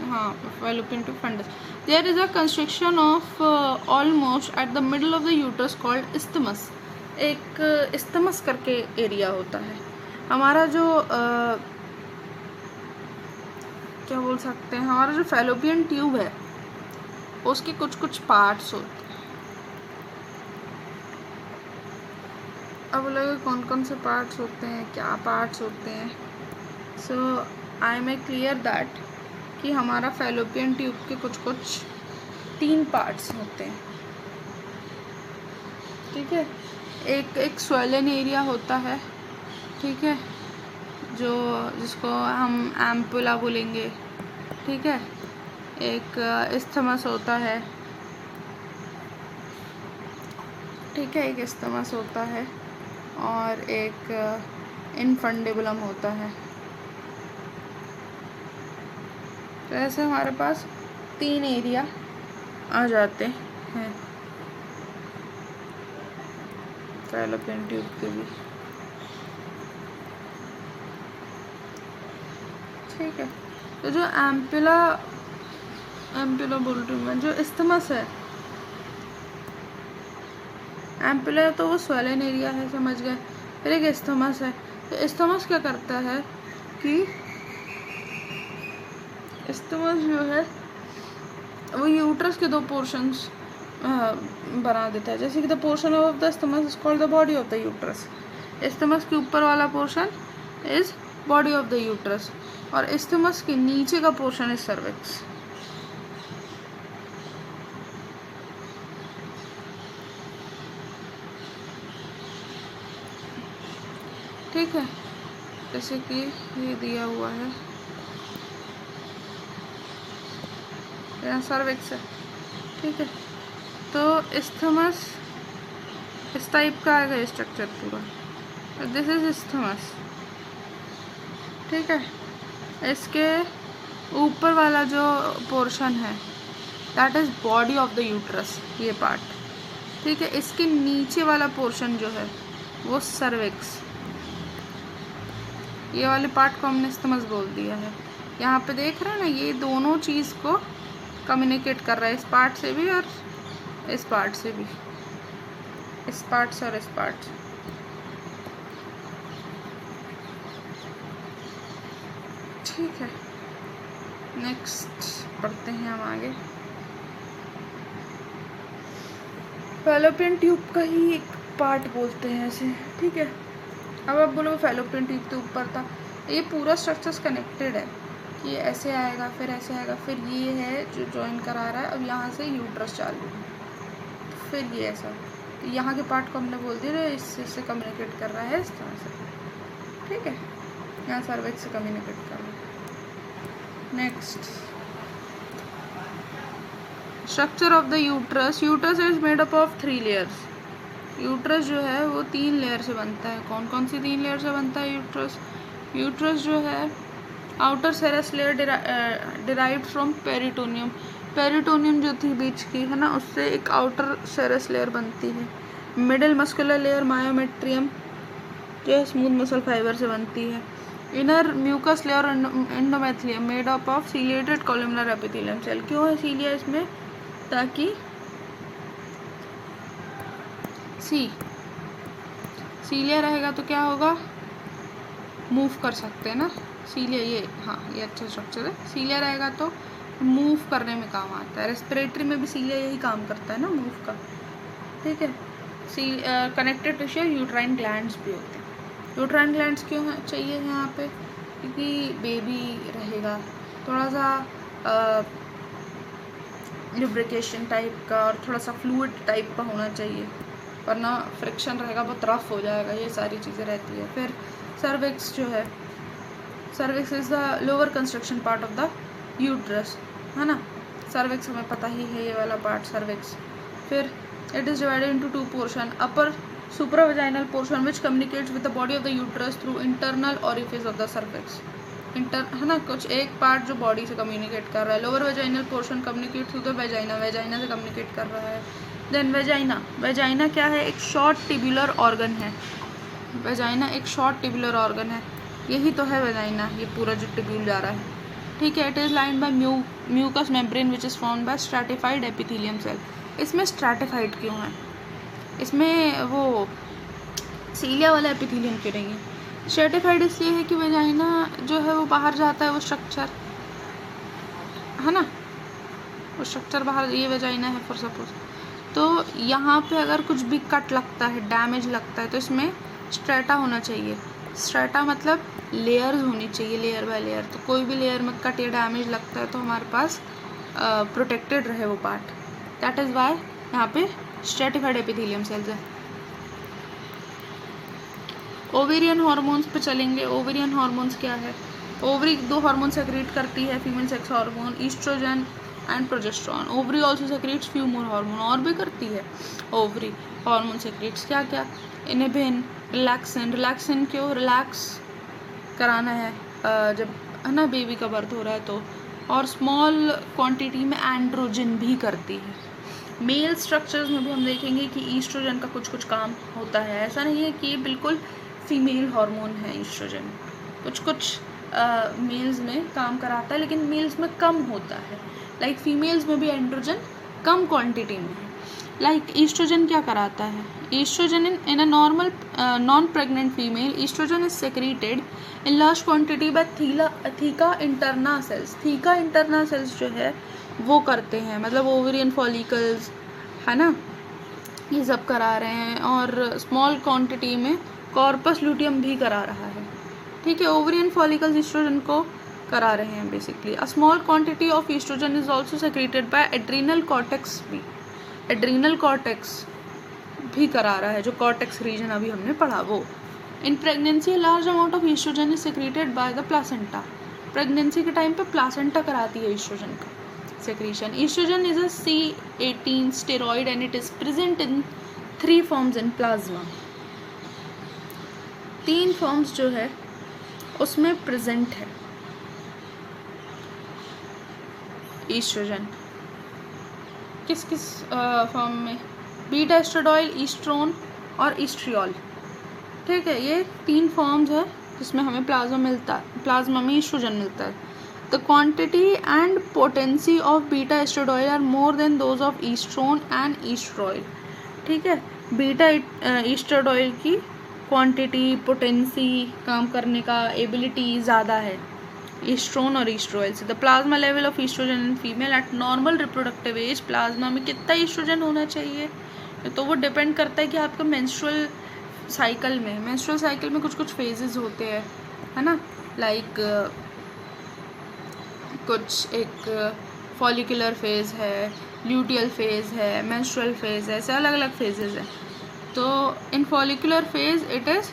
fallopian tube fundus. There is a constriction of almost at the middle of the uterus called isthmus. एक isthmus करके area होता है। हमारा जो क्या बोल सकते हैं, हमारा जो फैलोपियन ट्यूब है उसके कुछ पार्ट्स होते हैं। अब लगे कौन कौन से पार्ट्स होते हैं, क्या पार्ट्स होते हैं। सो आई एम क्लियर दैट कि हमारा फैलोपियन ट्यूब के कुछ 3 पार्ट्स होते हैं, ठीक है। एक स्वेलन एरिया होता है, ठीक है, जिसको हम एम्पुला बोलेंगे, ठीक है। एक इस्थमस होता है, ठीक है, एक इस्थमस होता है, और एक इनफंडिबुलम होता है। तो ऐसे हमारे पास 3 एरिया आ जाते हैं फैलोपियन ट्यूब के भी, ठीक है। तो जो एम्पुला बोल रही हूँ मैं, जो इस्थमस है, एम्पुला तो वो स्वेलन एरिया है, समझ गए। फिर एक इस्थमस है। तो इस्थमस क्या करता है कि इस्थमस जो है वो यूट्रस के 2 पोर्शंस बना देता है। जैसे कि the portion of the isthmus is called the body of the uterus. Isthmus के ऊपर वाला portion is body of the uterus, और इस्थमस के नीचे का पोर्शन इज सर्विक्स। ठीक है, जैसे कि ये दिया हुआ है, यहाँ सर्विक्स है, ठीक है। तो इस्थमस इस टाइप का आएगा स्ट्रक्चर पूरा, दिस इज इस्थमस, ठीक है। इसके ऊपर वाला जो पोर्शन है that is body of the uterus, ये पार्ट, ठीक है। इसके नीचे वाला पोर्शन जो है वो सर्विक्स, ये वाले पार्ट को हमने इस्तेमस बोल दिया है। यहाँ पे देख रहे हैं ना, ये दोनों चीज़ को कम्युनिकेट कर रहा है, इस पार्ट से भी और इस पार्ट से भी, इस पार्ट से और इस पार्ट से। ठीक है, नेक्स्ट पढ़ते हैं हम आगे। फैलोपियन ट्यूब का ही एक पार्ट बोलते हैं ऐसे, ठीक है। अब आप बोलोगे फैलोपियन ट्यूब तो ऊपर था, ये पूरा स्ट्रक्चर्स कनेक्टेड है। ये ऐसे आएगा, फिर ऐसे आएगा, फिर ये है जो जॉइन करा रहा है, अब यहाँ से यूट्रस चालू है, फिर ये ऐसा, तो यहाँ के पार्ट को हमने बोल दिया इससे कम्युनिकेट कर रहा है इस तरह से, ठीक है। यहाँ सर्विक्स से कम्युनिकेट कर रहा है। Next, structure of the uterus. Uterus is made up of 3 layers. Uterus जो है वो 3 लेयर से बनता है। कौन कौन सी 3 लेयर से बनता है यूट्रस? यूट्रस जो है, outer serous layer derived from peritoneum. Peritoneum जो थी बीच की है ना, उससे एक आउटर सेरस लेयर बनती है। मिडिल मस्कुलर लेयर मायोमेट्रियम जो है स्मूथ मसल फाइबर से बनती है। Inner mucus layer endometrium made up of ciliated columnar epithelium cell. क्यों है सीलिया इसमें? ताकि सीलिया रहेगा तो क्या होगा, मूव कर सकते हैं ना सीलिया, ये हाँ ये अच्छा स्ट्रक्चर है। सीलिया रहेगा तो मूव करने में काम आता है। रेस्पिरेटरी में भी सीलिया यही काम करता है ना, मूव का, ठीक है। कनेक्टेड टिश्यू यूट्राइन ग्लैंड्स भी होते हैं। यूट्राइन ग्लैंड्स क्यों चाहिए यहाँ पे? क्योंकि बेबी रहेगा, थोड़ा सा लुब्रिकेशन टाइप का और थोड़ा सा फ्लूइड टाइप का होना चाहिए, वरना फ्रिक्शन रहेगा बहुत रफ हो जाएगा, ये सारी चीज़ें रहती है। फिर सर्विक्स जो है, cervix is the lower construction part of the uterus, है ना। सर्विक्स हमें पता ही है, ये वाला पार्ट सर्विक्स। फिर it is divided into 2 portion, upper supravaginal portion which communicates with the body of the uterus through internal orifice of the cervix. है ना, कुछ एक पार्ट जो बॉडी से कम्युनिकेट कर रहा है। Lower vaginal portion communicate through the vagina, vagina से कम्युनिकेट कर रहा है। देन वेजाइना, वेजाइना क्या है? एक शॉर्ट टिब्यूलर ऑर्गन है। वेजाइना एक शॉर्ट टिब्यूलर ऑर्गन है, यही तो है वेजाइना, ये पूरा जो टिब्यूल जा रहा है, ठीक है। It is lined by mucous membrane which is formed by stratified epithelium cell. इसमें स्ट्रैटिफाइड क्यों है? इसमें वो सीलिया वाला एपिथेलियम क्यों नहीं है? स्ट्रैटिफाइड इसलिए है कि वेजाइना जो है वो बाहर जाता है, वो स्ट्रक्चर है ना, वो स्ट्रक्चर बाहर, ये वेजाइना है फॉर सपोज, तो यहाँ पे अगर कुछ भी कट लगता है, डैमेज लगता है, तो इसमें स्ट्रेटा होना चाहिए। स्ट्रेटा मतलब लेयर्स होनी चाहिए, लेयर बाय लेयर। तो कोई भी लेयर में कट या डैमेज लगता है तो हमारे पास प्रोटेक्टेड रहे वो पार्ट, दैट इज़ वाई यहाँ पे स्ट्रैटिफाइड एपिथेलियम सेल्स है। ओवेरियन हार्मोन्स पे चलेंगे। ओवेरियन हार्मोन्स क्या है? ओवरी 2 हार्मोन सेक्रेट करती है, female sex hormone estrogen and progesterone. Ovary also secretes few more hormone, और भी करती है ओवरी हार्मोन सेक्रेट्स। क्या क्या? Inhibin, relaxin. रिलैक्सिन क्यों? रिलैक्स कराना है जब है ना बेबी का बर्थ हो रहा है तो। और स्मॉल क्वांटिटी में एंड्रोजन भी करती है। मेल स्ट्रक्चर्स में भी हम देखेंगे कि ईस्ट्रोजन का कुछ कुछ काम होता है, ऐसा नहीं है कि ये बिल्कुल फीमेल हार्मोन है ईस्ट्रोजन, कुछ कुछ मेल्स में काम कराता है, लेकिन मेल्स में कम होता है। लाइक फीमेल्स में भी एंड्रोजन कम क्वांटिटी में है। लाइक ईस्ट्रोजन क्या कराता है? Estrogen in a normal non pregnant female, estrogen is secreted in large quantity by theca interna cells. Theca interna cells जो है वो करते हैं, मतलब ओवेरियन फॉलिकल्स है ना, ये सब करा रहे हैं। और स्मॉल क्वांटिटी में कॉर्पस लूटियम भी करा रहा है, ठीक है। ओवेरियन फॉलिकल्स ईस्ट्रोजन को करा रहे हैं basically. A small quantity of estrogen is also secreted by adrenal cortex भी। एड्रीनल कॉर्टेक्स भी करा रहा है, जो कॉर्टेक्स रीजन अभी हमने पढ़ा वो। In pregnancy large amount of estrogen is secreted by the placenta. Pregnancy के टाइम पे प्लासेंटा कराती है ईस्ट्रोजन का secretion. Estrogen is a C18 steroid and it is present in 3 forms in plasma. 3 forms जो है उसमें present है estrogen। किस किस फॉर्म में? बीटा एस्ट्राडॉयल, ईस्ट्रोन और ईस्ट्रियोल, ठीक है। ये 3 फॉर्म्स है जिसमें हमें प्लाज्मा में ईस्ट्रोजन मिलता है। The quantity and potency of beta oestradiol are more than those of oestrone and oestriol. ठीक है, बीटा ईस्ट्रोडॉयल की क्वांटिटी, पोटेंसी, काम करने का एबिलिटी ज़्यादा है ईस्ट्रोन और ईस्ट्रॉयल से। The plasma level of estrogen in female at normal reproductive age, plasma में कितना ईस्ट्रोजन होना चाहिए तो वो डिपेंड करता है कि आपका मेंस्ट्रुअल साइकिल में कुछ कुछ फेजेस होते हैं, है ना, लाइक कुछ एक फॉलिकुलर फेज़ है, ल्यूटियल फेज़ है, मेंस्ट्रुअल फेज़ है, ऐसे अलग अलग फेजेस हैं। तो in follicular phase it is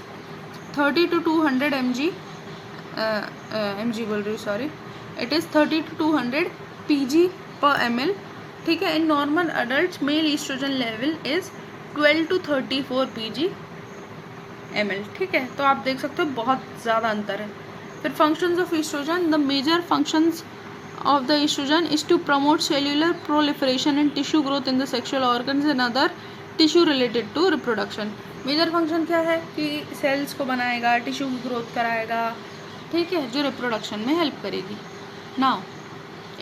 30 to 200 mg बोल रही हूँ, sorry, it is 30 to 200 pg per ml। ठीक है, in normal adult male oestrogen level is 12 to 34 pg ml। ठीक है, तो आप देख सकते हो बहुत ज़्यादा अंतर है। फिर functions of estrogen, the major functions of the estrogen is to promote cellular proliferation and tissue growth in the sexual organs and other tissue related to reproduction। Major function क्या है कि सेल्स को बनाएगा, टिश्यू की growth कराएगा, ठीक है, जो रिप्रोडक्शन में हेल्प करेगी। Now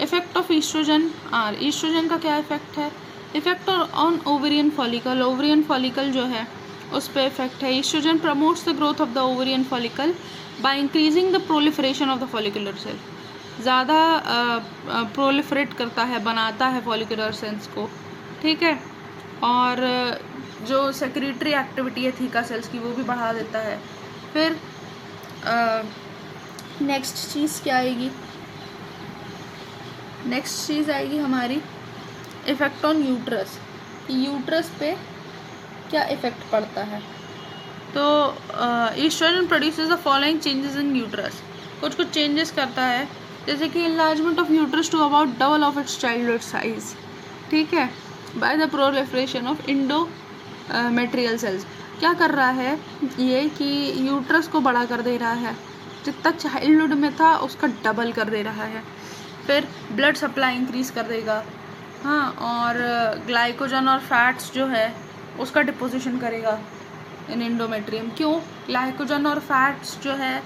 effect of estrogen are, estrogen का क्या इफेक्ट है? Effect on ovarian follicle, ovarian follicle जो है उस पर इफेक्ट है। Estrogen promotes the growth of the ovarian follicle by increasing the proliferation of the follicular cell, ज़्यादा प्रोलिफरेट करता है, बनाता है फॉलिकुलर सेल्स को, ठीक है, और जो सेक्रेटरी एक्टिविटी है थीका सेल्स की वो भी बढ़ा देता है। फिर नेक्स्ट चीज़ क्या आएगी? नेक्स्ट चीज़ आएगी हमारी इफ़ेक्ट ऑन यूट्रस, यूट्रस पे क्या इफ़ेक्ट पड़ता है। तो estrogen produces the following changes in uterus, कुछ कुछ चेंजेस करता है, जैसे कि enlargement of uterus to about double of its childhood size, ठीक है, by the proliferation of endometrial cells. क्या कर रहा है ये कि यूट्रस को बड़ा कर दे रहा है, जितना चाइल्डहुड में था उसका डबल कर दे रहा है। फिर ब्लड सप्लाई इंक्रीज़ कर देगा, हाँ, और ग्लाइकोजन और फैट्स जो है उसका डिपोजिशन करेगा इन इंडोमेट्रियम। क्यों? ग्लाइकोजन और फैट्स जो है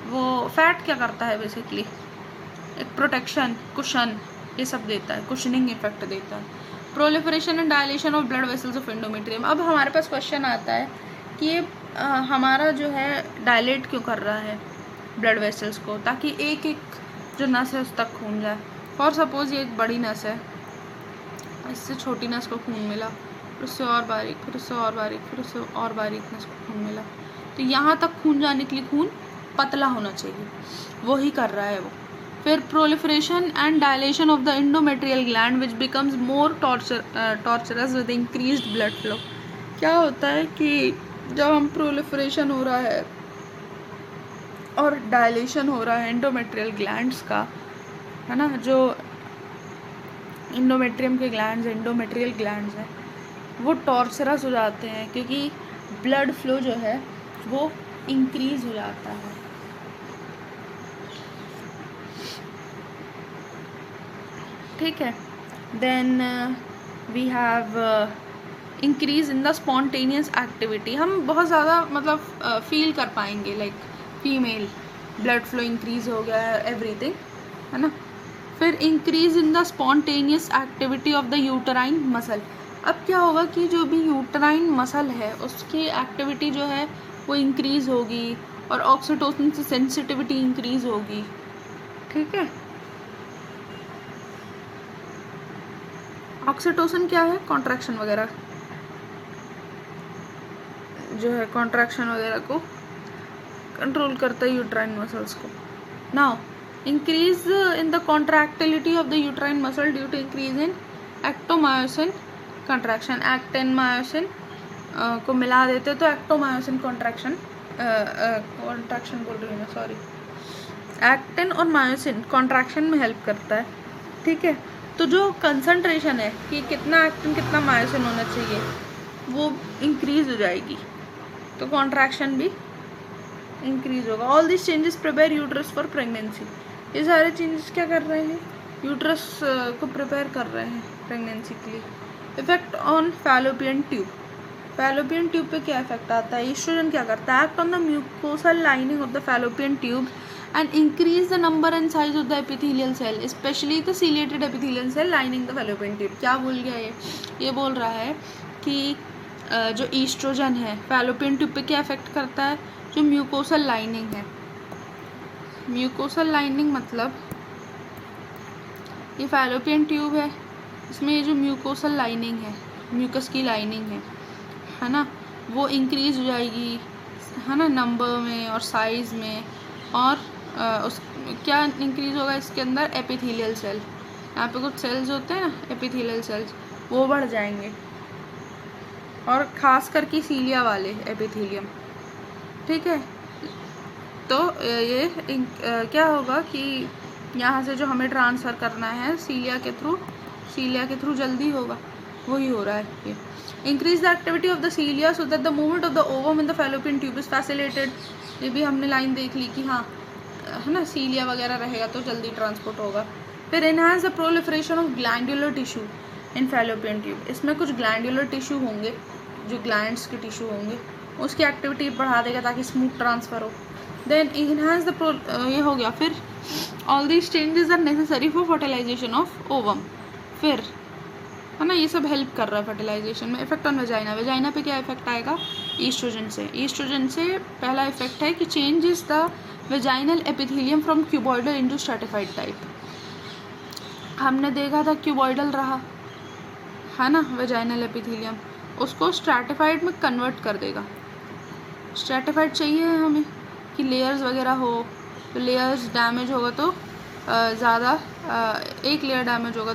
वो, फैट क्या करता है बेसिकली, एक प्रोटेक्शन, कुशन, ये सब देता है, कुशनिंग इफेक्ट देता है। Proliferation and dilation of blood vessels of endometrium. अब हमारे पास क्वेश्चन आता है कि ये हमारा जो है डायलेट क्यों कर रहा है ब्लड वेसल्स को, ताकि एक एक जो नस है उस तक खून जाए। फॉर सपोज ये एक बड़ी नस है, इससे छोटी नस को खून मिला, फिर उससे और बारीक, फिर उससे और बारीक, फिर उससे और बारीक नस को खून मिला, तो यहाँ तक खून जाने के लिए खून पतला होना चाहिए, वही कर रहा है वो। फिर proliferation and dilation of the endometrial gland which becomes more torturers with increased blood flow. क्या होता है कि जब हम प्रोलिफरेशन हो रहा है और डायलेशन हो रहा है इंडोमेट्रियल ग्लैंड्स का, है ना, जो इंडोमेट्रियम के ग्लैंड्स, इंडोमेट्रियल ग्लैंड्स हैं, वो टॉर्चरस हो जाते हैं क्योंकि ब्लड फ्लो जो है वो इंक्रीज हो जाता है। ठीक है, then we have increase in the spontaneous activity. हम बहुत ज़्यादा मतलब फील कर पाएंगे, like female blood flow increase हो गया है, एवरीथिंग, है ना। फिर increase in the spontaneous activity of the uterine muscle. अब क्या होगा कि जो भी यूटराइन मसल है उसकी एक्टिविटी जो है वो इंक्रीज होगी और ऑक्सीटोसिन से सेंसिटिविटी इंक्रीज होगी, ठीक है। ऑक्सीटोसिन क्या है? कॉन्ट्रैक्शन वगैरह जो है, कॉन्ट्रैक्शन वगैरह को कंट्रोल करता है यूट्राइन मसल्स को। Now increase in the contractility of the uterine muscle due to increase in actomyosin contraction. Actin myosin को मिला देते तो एक्टोमायोसिन कॉन्ट्रैक्शन बोल रही हूँ मैं, सॉरी, एक्टिन और मायोसिन कॉन्ट्रैक्शन में हेल्प करता है, ठीक है। तो जो कंसंट्रेशन है कि कितना एक्टिन कितना मायोसिन होना चाहिए वो इंक्रीज हो जाएगी, तो कॉन्ट्रैक्शन भी इंक्रीज होगा। All this changes prepare uterus for pregnancy. ये सारे चेंजेस क्या कर रहे हैं? यूट्रस को प्रिपेयर कर रहे हैं प्रेगनेंसी के लिए। Effect on fallopian tube. Fallopian tube पे क्या इफेक्ट आता है? ईस्ट्रोजन क्या करता है? Act on the mucosal lining of the fallopian tube and increase the number and size of the epithelial cell, especially the ciliated epithelial cell lining the fallopian tube. क्या बोल गया ये बोल रहा है कि जो ईस्ट्रोजन है फैलोपियन ट्यूब पे क्या इफेक्ट करता है? जो म्यूकोसल लाइनिंग है, म्यूकोसल लाइनिंग मतलब ये फैलोपियन ट्यूब है, इसमें ये जो म्यूकोसल लाइनिंग है, म्यूकस की लाइनिंग है ना, वो इंक्रीज हो जाएगी, है ना, नंबर में और साइज़ में, और उस क्या इंक्रीज होगा इसके अंदर? Epithelial cell. यहाँ पे कुछ सेल्स होते हैं ना, एपिथेलियल सेल्स, वो बढ़ जाएंगे, और ख़ास करके सीलिया वाले एपिथेलियम, ठीक है। तो ये क्या होगा कि यहाँ से जो हमें ट्रांसफ़र करना है सीलिया के थ्रू जल्दी होगा, वही हो रहा है ये। Increase the activity of the cilia so that the movement of the ovum in the fallopian tube is facilitated. ये भी हमने लाइन देख ली कि हाँ, है ना, सीलिया वगैरह रहेगा तो जल्दी ट्रांसपोर्ट होगा। फिर enhance the proliferation of glandular tissue in fallopian tube. इसमें कुछ ग्लैंडुलर टिश्यू होंगे, जो ग्लैंड्स के टिश्यू होंगे, उसकी एक्टिविटी बढ़ा देगा ताकि स्मूथ ट्रांसफ़र हो। देन इनहांस द ये हो गया। फिर all these changes are necessary for fertilization of ovum. फिर, है ना, ये सब हेल्प कर रहा है फर्टिलाइजेशन में। इफेक्ट ऑन वेजाइना, वेजाइना पे क्या इफेक्ट आएगा? ईस्ट्रोजन से पहला इफेक्ट है कि changes the vaginal epithelium from cuboidal into stratified type. हमने देखा था क्यूबॉइडल रहा, है ना, वेजाइनल एपिथेलियम, उसको स्ट्रैटिफाइड में कन्वर्ट कर देगा। स्ट्रैटिफाइड चाहिए हमें कि लेयर्स वगैरह हो, तो लेयर्स डैमेज होगा तो ज़्यादा, एक लेयर डैमेज होगा,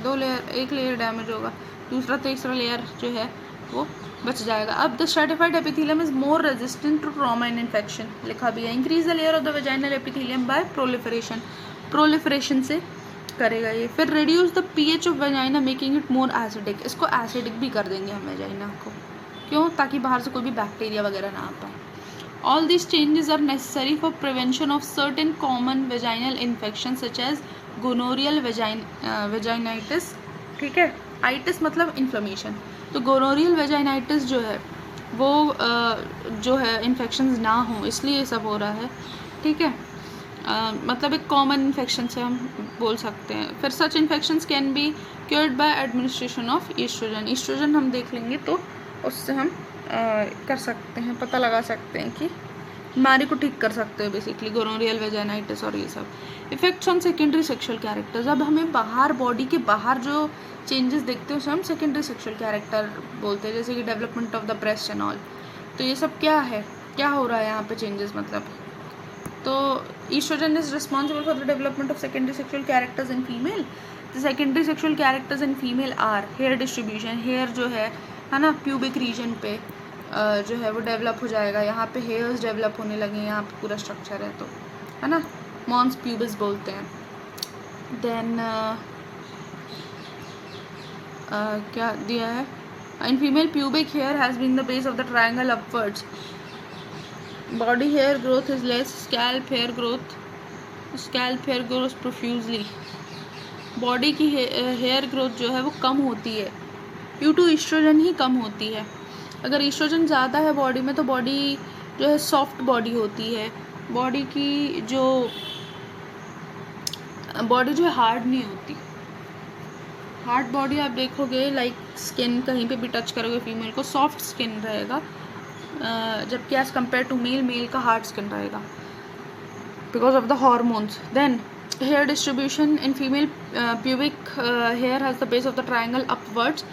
एक लेयर डैमेज होगा, दूसरा तीसरा लेयर जो है वो बच जाएगा। अब the stratified epithelium is more resistant to trauma and infection, लिखा भी है। Increase the layer of the vaginal epithelium by proliferation से करेगा ये। फिर reduce the pH of vagina making it more acidic, इसको एसिडिक भी कर देंगे हम वेजाइना को, क्यों? ताकि बाहर से कोई भी बैक्टीरिया वगैरह ना आ पाए। All these changes are necessary for prevention of certain common vaginal infections such as gonorrheal vaginitis, ठीक है। itis मतलब inflammation, तो gonorrheal vaginitis जो है वो जो है infections ना हो, इसलिए ये सब हो रहा है, ठीक है। मतलब एक कॉमन इन्फेक्शन से हम बोल सकते हैं। फिर such infections can be cured by administration of oestrogen. Oestrogen हम देख लेंगे तो उससे हम कर सकते हैं, पता लगा सकते हैं कि बीमारी को ठीक कर सकते हैं बेसिकली, गोनोरियल वेजाइनाइटिस और ये सब। Effects on secondary sexual characters, अब हमें बाहर, बॉडी के बाहर जो चेंजेस देखते हैं उसे हम सेकेंडरी सेक्सुअल कैरेक्टर बोलते हैं, जैसे कि development of the breast and all. तो ये सब क्या है, क्या हो रहा है यहाँ पे चेंजेस? मतलब तो estrogen is responsible for the development of secondary sexual characters in female. The secondary sexual characters in female are hair distribution, hair जो है ना, प्यूबिक रीजन पे जो है वो डेवलप हो जाएगा, यहाँ पे हेयर्स डेवलप होने लगे, यहाँ पे पूरा स्ट्रक्चर है, तो है ना, मॉन्स प्यूबिस बोलते हैं। देन क्या दिया है? In female pubic hair has been the base of the triangle upwards, body hair growth is less, scalp hair growth profusely. Body की हेयर ग्रोथ जो है वो कम होती है, ड्यू टू ईस्ट्रोजन ही कम होती है। अगर ईस्ट्रोजन ज़्यादा है बॉडी में तो बॉडी जो है सॉफ्ट बॉडी होती है, बॉडी की जो है हार्ड नहीं होती। हार्ड बॉडी आप देखोगे, लाइक स्किन कहीं पे भी टच करोगे फीमेल को, सॉफ्ट स्किन रहेगा, जबकि एज कम्पेयर टू मेल का हार्ड स्किन रहेगा because of the hormones. Then hair distribution in female pubic hair has the base of the triangle upwards,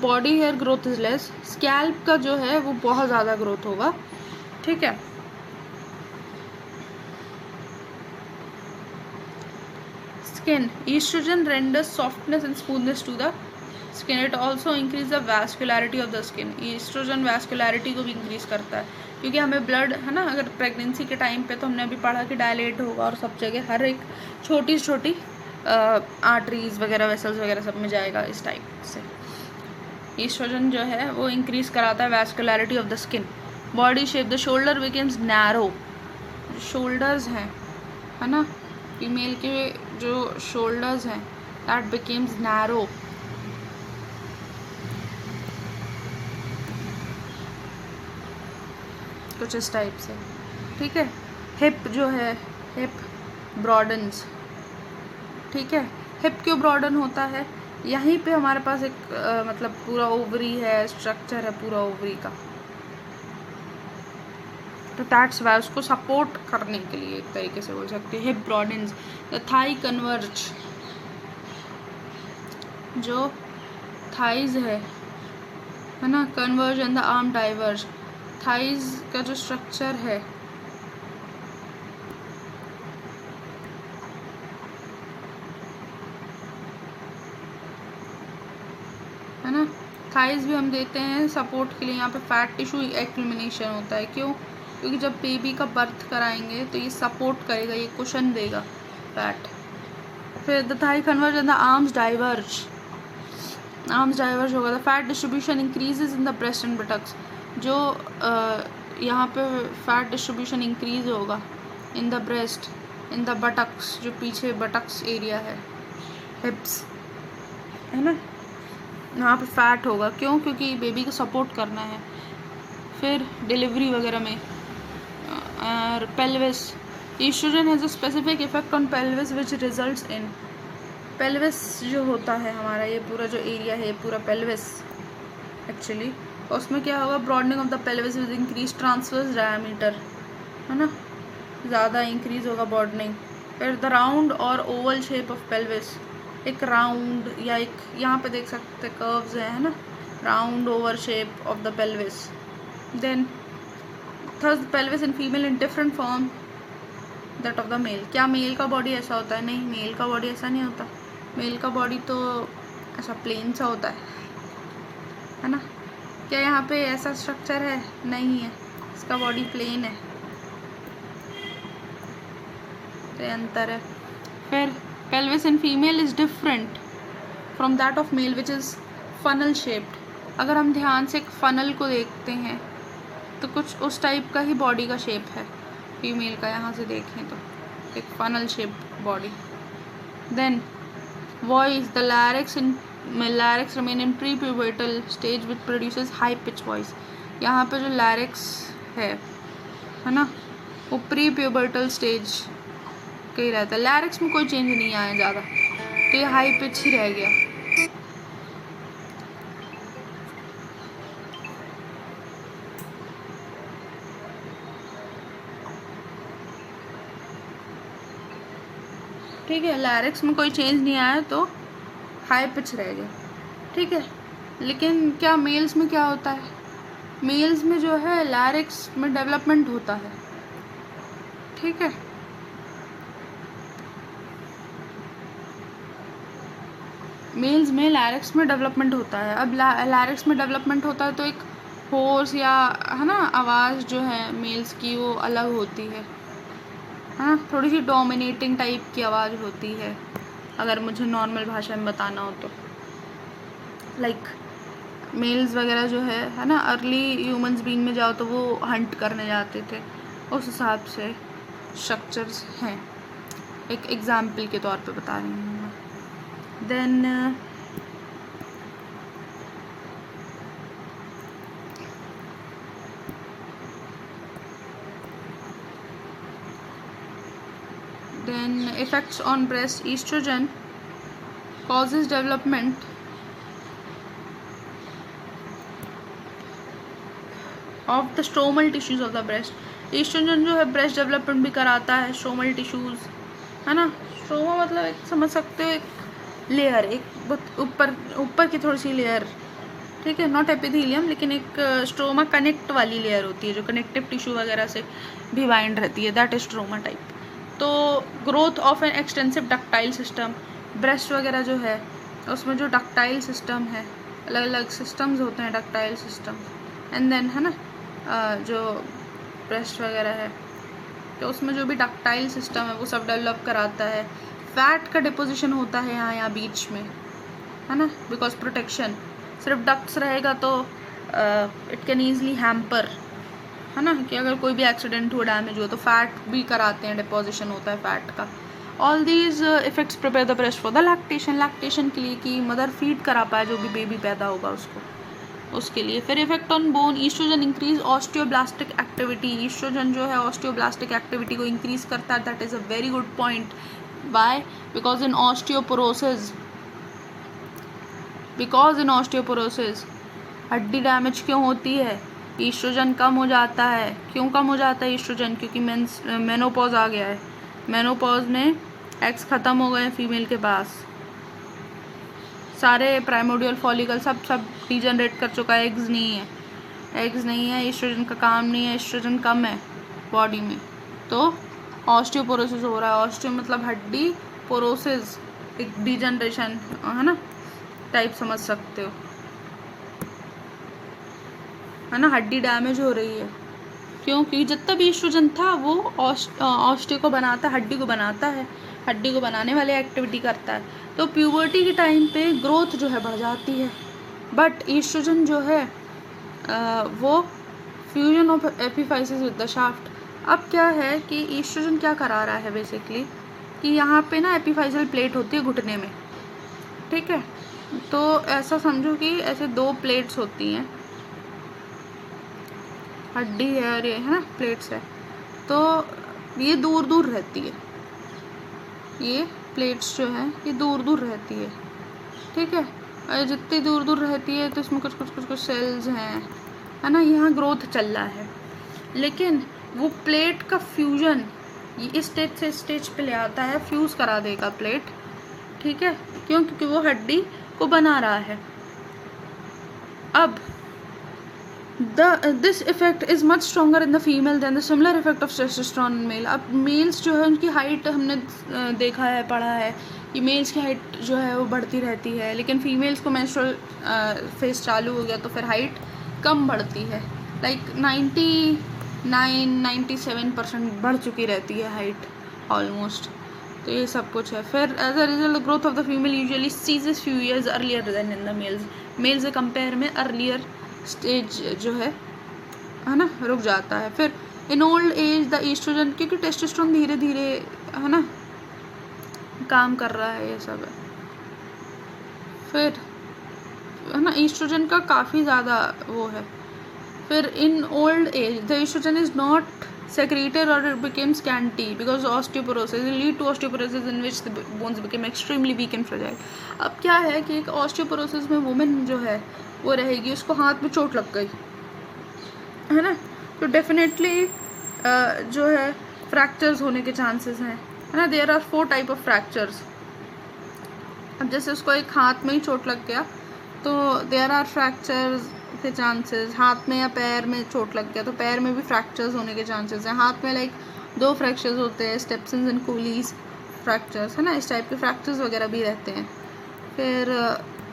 body hair growth is less, scalp का जो है वो बहुत ज़्यादा ग्रोथ होगा, ठीक है। Skin, oestrogen renders softness and smoothness to the skin, it also increase the vascularity of the skin. Oestrogen vascularity को भी इंक्रीज करता है, क्योंकि हमें ब्लड, है ना, अगर प्रेगनेंसी के टाइम पे तो हमने अभी पढ़ा कि डायलेट होगा और सब जगह हर एक छोटी छोटी आर्टरीज वगैरह, वेसल्स वगैरह सब में जाएगा इस टाइप से। ईस्ट्रोजन जो है वो इंक्रीज कराता है vascularity of the skin. Body shape, the shoulder becomes narrow, shoulders हैं, है ना, फीमेल के जो शोल्डर्स हैं दैट बिकम्स नैरो। कुछ इस टाइप से, ठीक है। हिप जो है, हिप ब्रॉडन्स, ठीक है। हिप क्यों ब्रॉडन होता है? यहीं पे हमारे पास एक मतलब पूरा ओवरी है, स्ट्रक्चर है पूरा ओवरी का, तो दैट्स वाई, उसको सपोर्ट करने के लिए एक तरीके से बोल सकते हैं hip broadens. The thigh converge, जो थाइज है ना, converge and the arm diverge. Thighs का जो स्ट्रक्चर है ना, थाइज भी हम देते हैं सपोर्ट के लिए। यहाँ पे फैट टिश्यू एक्यूमुलेशन होता है, क्यों? क्योंकि जब बेबी का बर्थ कराएंगे तो ये सपोर्ट करेगा, ये कुशन देगा फैट। फिर the thigh converge and the arms diverge, arms diverge होगा। The fat distribution increases in the breast and buttocks, जो यहाँ पे फैट डिस्ट्रीब्यूशन इंक्रीज होगा in the breast, in the buttocks, जो पीछे बटक्स एरिया है, हिप्स है ना, यहाँ पे फैट होगा। क्यों? क्योंकि बेबी को सपोर्ट करना है। फिर डिलीवरी वगैरह में और pelvis, estrogen has a specific effect on pelvis which results in, pelvis जो होता है हमारा, ये पूरा जो एरिया है, ये पूरा पेल्विस एक्चुअली, उसमें क्या होगा? Broadening of the pelvis with increase transverse diameter, है ना, ज़्यादा इंक्रीज होगा ब्रॉडनिंग। फिर द राउंड और ओवल शेप ऑफ पेल्विस, एक राउंड या एक यहाँ पे देख सकते कर्व्स है ना, round over shape of the pelvis. Then third pelvis in female in different form that of the male. क्या मेल का बॉडी ऐसा होता है? नहीं, मेल का बॉडी ऐसा नहीं होता। मेल का बॉडी तो ऐसा प्लेन सा होता है ना। क्या यहाँ पे ऐसा स्ट्रक्चर है? नहीं है, इसका बॉडी प्लेन है, तो अंतर है। फिर pelvis in female is different from that of male which is funnel shaped। अगर हम ध्यान से एक फनल को देखते हैं तो कुछ उस टाइप का ही बॉडी का शेप है फीमेल का, यहाँ से देखें तो एक funnel shape body. Then voice, the larynx remain in prepubertal stage which produces high pitch voice. यहाँ पे जो लैरिक्स है ना, वो प्री प्यूबर्टल स्टेज का ही रहता है। लैरिक्स में कोई चेंज नहीं आया ज़्यादा, तो ये हाई पिच ही रह गया। ठीक है, लैरिक्स में कोई चेंज नहीं आया तो हाई पिच रह गया, ठीक है। लेकिन क्या मेल्स में क्या होता है? मेल्स में जो है लैरिक्स में डेवलपमेंट होता है, ठीक है। मेल्स में लैरिक्स में डेवलपमेंट होता है। अब लैरिक्स में डेवलपमेंट होता है तो एक होर्स या है ना आवाज़ जो है मेल्स की वो अलग होती है ना, थोड़ी सी डोमिनेटिंग टाइप की आवाज़ होती है, अगर मुझे नॉर्मल भाषा में बताना हो तो। लाइक मेल्स वगैरह जो है ना, अर्ली ह्यूमंस बीइंग में जाओ तो वो हंट करने जाते थे, उस हिसाब से स्ट्रक्चर्स हैं, एक एग्जाम्पल के तौर पे बता रही हूँ मैं। Then effects on breast, estrogen causes development of the stromal tissues of the breast। estrogen जो है ब्रेस्ट डेवलपमेंट भी कराता है, स्ट्रोमल टिश्यूज है ना। स्ट्रोमा मतलब एक समझ सकते हो एक लेयर, एक ऊपर की थोड़ी सी लेयर, ठीक है, नॉट एपिथेलियम, लेकिन एक स्ट्रोमा कनेक्ट वाली लेयर होती है जो कनेक्टिव टिश्यू वगैरह से भी बाइंड रहती है, दैट इज स्ट्रोमा टाइप। तो growth of an extensive ductile system, breast वगैरह जो है उसमें जो डक्टाइल सिस्टम है, अलग अलग सिस्टम्स होते हैं डक्टाइल सिस्टम, एंड देन है ना जो ब्रेस्ट वगैरह है तो उसमें जो भी डक्टाइल सिस्टम है वो सब डेवलप कराता है। फैट का डिपोजिशन होता है यहाँ बीच में, है ना, बिकॉज प्रोटेक्शन। सिर्फ डक्ट्स रहेगा तो इट कैन ईजली हैम्पर, है ना, कि अगर कोई भी एक्सीडेंट हुआ, डैमेज हुआ तो फैट भी कराते हैं, डिपोजिशन होता है फैट का। All these effects prepare the breast for the lactation, lactation के लिए कि मदर फीड करा पाए जो भी बेबी पैदा होगा उसको, उसके लिए। फिर effect on bone, estrogen increase osteoblastic activity, estrogen जो है ऑस्टियोब्लास्टिक एक्टिविटी को इंक्रीज करता है। That is a very good point. Why? Because in osteoporosis हड्डी डैमेज क्यों होती है? ईस्ट्रोजन कम हो जाता है। क्यों कम हो जाता है ईस्ट्रोजन? क्योंकि मेनोपॉज आ गया है। मेनोपॉज में एग्स ख़त्म हो गए हैं फीमेल के पास, सारे प्राइमोडियल फॉलिकल सब डिजनरेट कर चुका है, एग्स नहीं है, ईस्ट्रोजन का काम नहीं है, ईस्ट्रोजन कम है बॉडी में, तो ऑस्टियोपोरोसिस हो रहा है। ऑस्टियो मतलब हड्डी, पोरोसिस एक डिजनरेशन है ना, टाइप समझ सकते हो, है ना, हड्डी डैमेज हो रही है। क्योंकि जितना भी ईस्ट्रोजन था वो ऑस्टियो को बनाता है, हड्डी को बनाता है, हड्डी को बनाने वाली एक्टिविटी करता है। तो प्यूबर्टी के टाइम पे ग्रोथ जो है बढ़ जाती है, बट ईस्ट्रोजन जो है वो fusion of epiphysis with the shaft. अब क्या है कि ईस्ट्रोजन क्या करा रहा है बेसिकली कि यहाँ पे ना एपिफाइसल प्लेट होती है घुटने में, ठीक है, तो ऐसा समझो कि ऐसे 2 प्लेट्स होती हैं, हड्डी है और ये है ना प्लेट्स है, तो ये दूर दूर रहती है, ये प्लेट्स जो है ये दूर दूर रहती है, ठीक है। और जितनी दूर दूर रहती है तो इसमें कुछ सेल्स हैं, है ना, यहाँ ग्रोथ चल रहा है, लेकिन वो प्लेट का फ्यूजन इस स्टेज से स्टेज पे ले आता है, फ्यूज़ करा देगा प्लेट, ठीक है, क्यों? क्योंकि वो हड्डी को बना रहा है। अब this effect is much stronger in the female than the similar effect of testosterone in male. अब मेल्स जो है उनकी हाइट हमने देखा है, पढ़ा है कि मेल्स की हाइट जो है वो बढ़ती रहती है, लेकिन फीमेल्स को मेंस्ट्रुअल फेज चालू हो गया तो फिर हाइट कम बढ़ती है, लाइक 97% बढ़ चुकी रहती है हाइट ऑलमोस्ट। तो ये सब कुछ है। फिर as a result growth of the female usually ceases few years earlier than in the males से कंपेयर में अर्लियर स्टेज जो है ना रुक जाता है। फिर in old age the estrogen, क्योंकि टेस्टोस्टेरोन धीरे धीरे है ना काम कर रहा है, ये सब है। फिर है ना ईस्ट्रोजन का काफ़ी ज़्यादा वो है। फिर in old age the estrogen is not secreted or it became scanty because osteoporosis will lead to osteoporosis in which the bones became extremely weak and fragile। अब क्या है कि एक osteoporosis में वुमेन जो है वो रहेगी, उसको हाथ में चोट लग गई है ना, तो डेफिनेटली जो है फ्रैक्चर्स होने के चांसेस हैं, है ना। There are 4 type of fractures. अब जैसे उसको एक हाथ में ही चोट लग गया तो देयर आर फ्रैक्चर्स के चांसेस, हाथ में या पैर में चोट लग गया तो पैर में भी फ्रैक्चर्स होने के चांसेस हैं। हाथ में लाइक 2 फ्रैक्चर्स होते हैं, स्टेप्सन्स एंड कूलीज फ्रैक्चर्स, है ना, इस टाइप के फ्रैक्चर्स वगैरह भी रहते हैं। फिर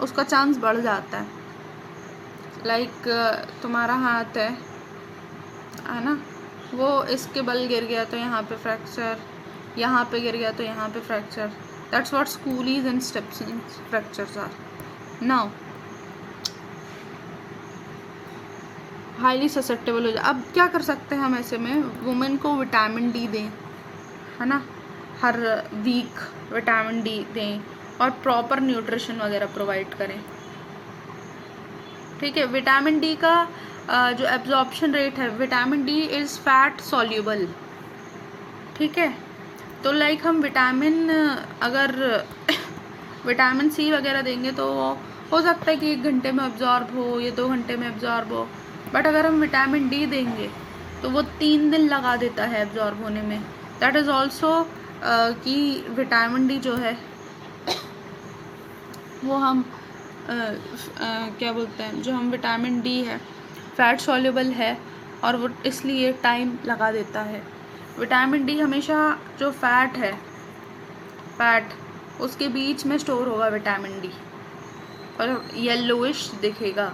उसका चांस बढ़ जाता है, लाइक तुम्हारा हाथ है ना, वो इसके बल गिर गया तो यहाँ पे फ्रैक्चर, यहाँ पे गिर गया तो यहाँ पे fracture, that's what Colles and stepsons fractures are. Now highly susceptible हो जाए। अब क्या कर सकते हैं हम ऐसे में, वुमेन को विटामिन डी दें, है ना, हर वीक विटामिन डी दें और प्रॉपर न्यूट्रिशन वगैरह प्रोवाइड करें, ठीक है। विटामिन डी का जो एब्जॉर्प्शन रेट है, vitamin D is fat soluble, ठीक है। तो लाइक हम विटामिन अगर विटामिन सी वगैरह देंगे तो हो सकता है कि 1 घंटे में एब्जॉर्ब हो या 2 घंटे में एब्जॉर्ब हो, बट अगर हम विटामिन डी देंगे तो वो 3 दिन लगा देता है एब्जॉर्ब होने में। दैट इज़ ऑल्सो कि विटामिन डी जो है वो हम क्या बोलते हैं, जो हम विटामिन डी है फैट सॉल्युबल है और वो इसलिए टाइम लगा देता है। विटामिन डी हमेशा जो फैट है, फैट उसके बीच में स्टोर होगा विटामिन डी और येलोइश दिखेगा,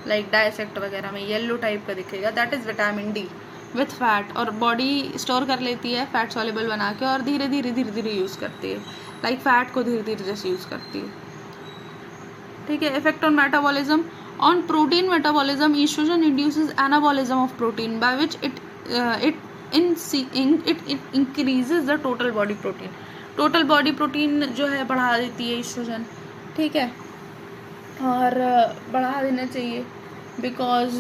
लाइक डाइसेक्ट वगैरह में येलो टाइप का दिखेगा, that is vitamin D with fat. और बॉडी स्टोर कर लेती है फैट सॉल्युबल बना के और धीरे धीरे यूज़ करती है, लाइक फैट को धीरे धीरे जैसे यूज़ करती है, ठीक है। Effect on metabolism, on protein metabolism estrogen induces anabolism of protein by which it increases the total body protein. Total body protein जो है बढ़ा देती है ईस्ट्रोजन, ठीक है। और बढ़ा देना चाहिए, बिकॉज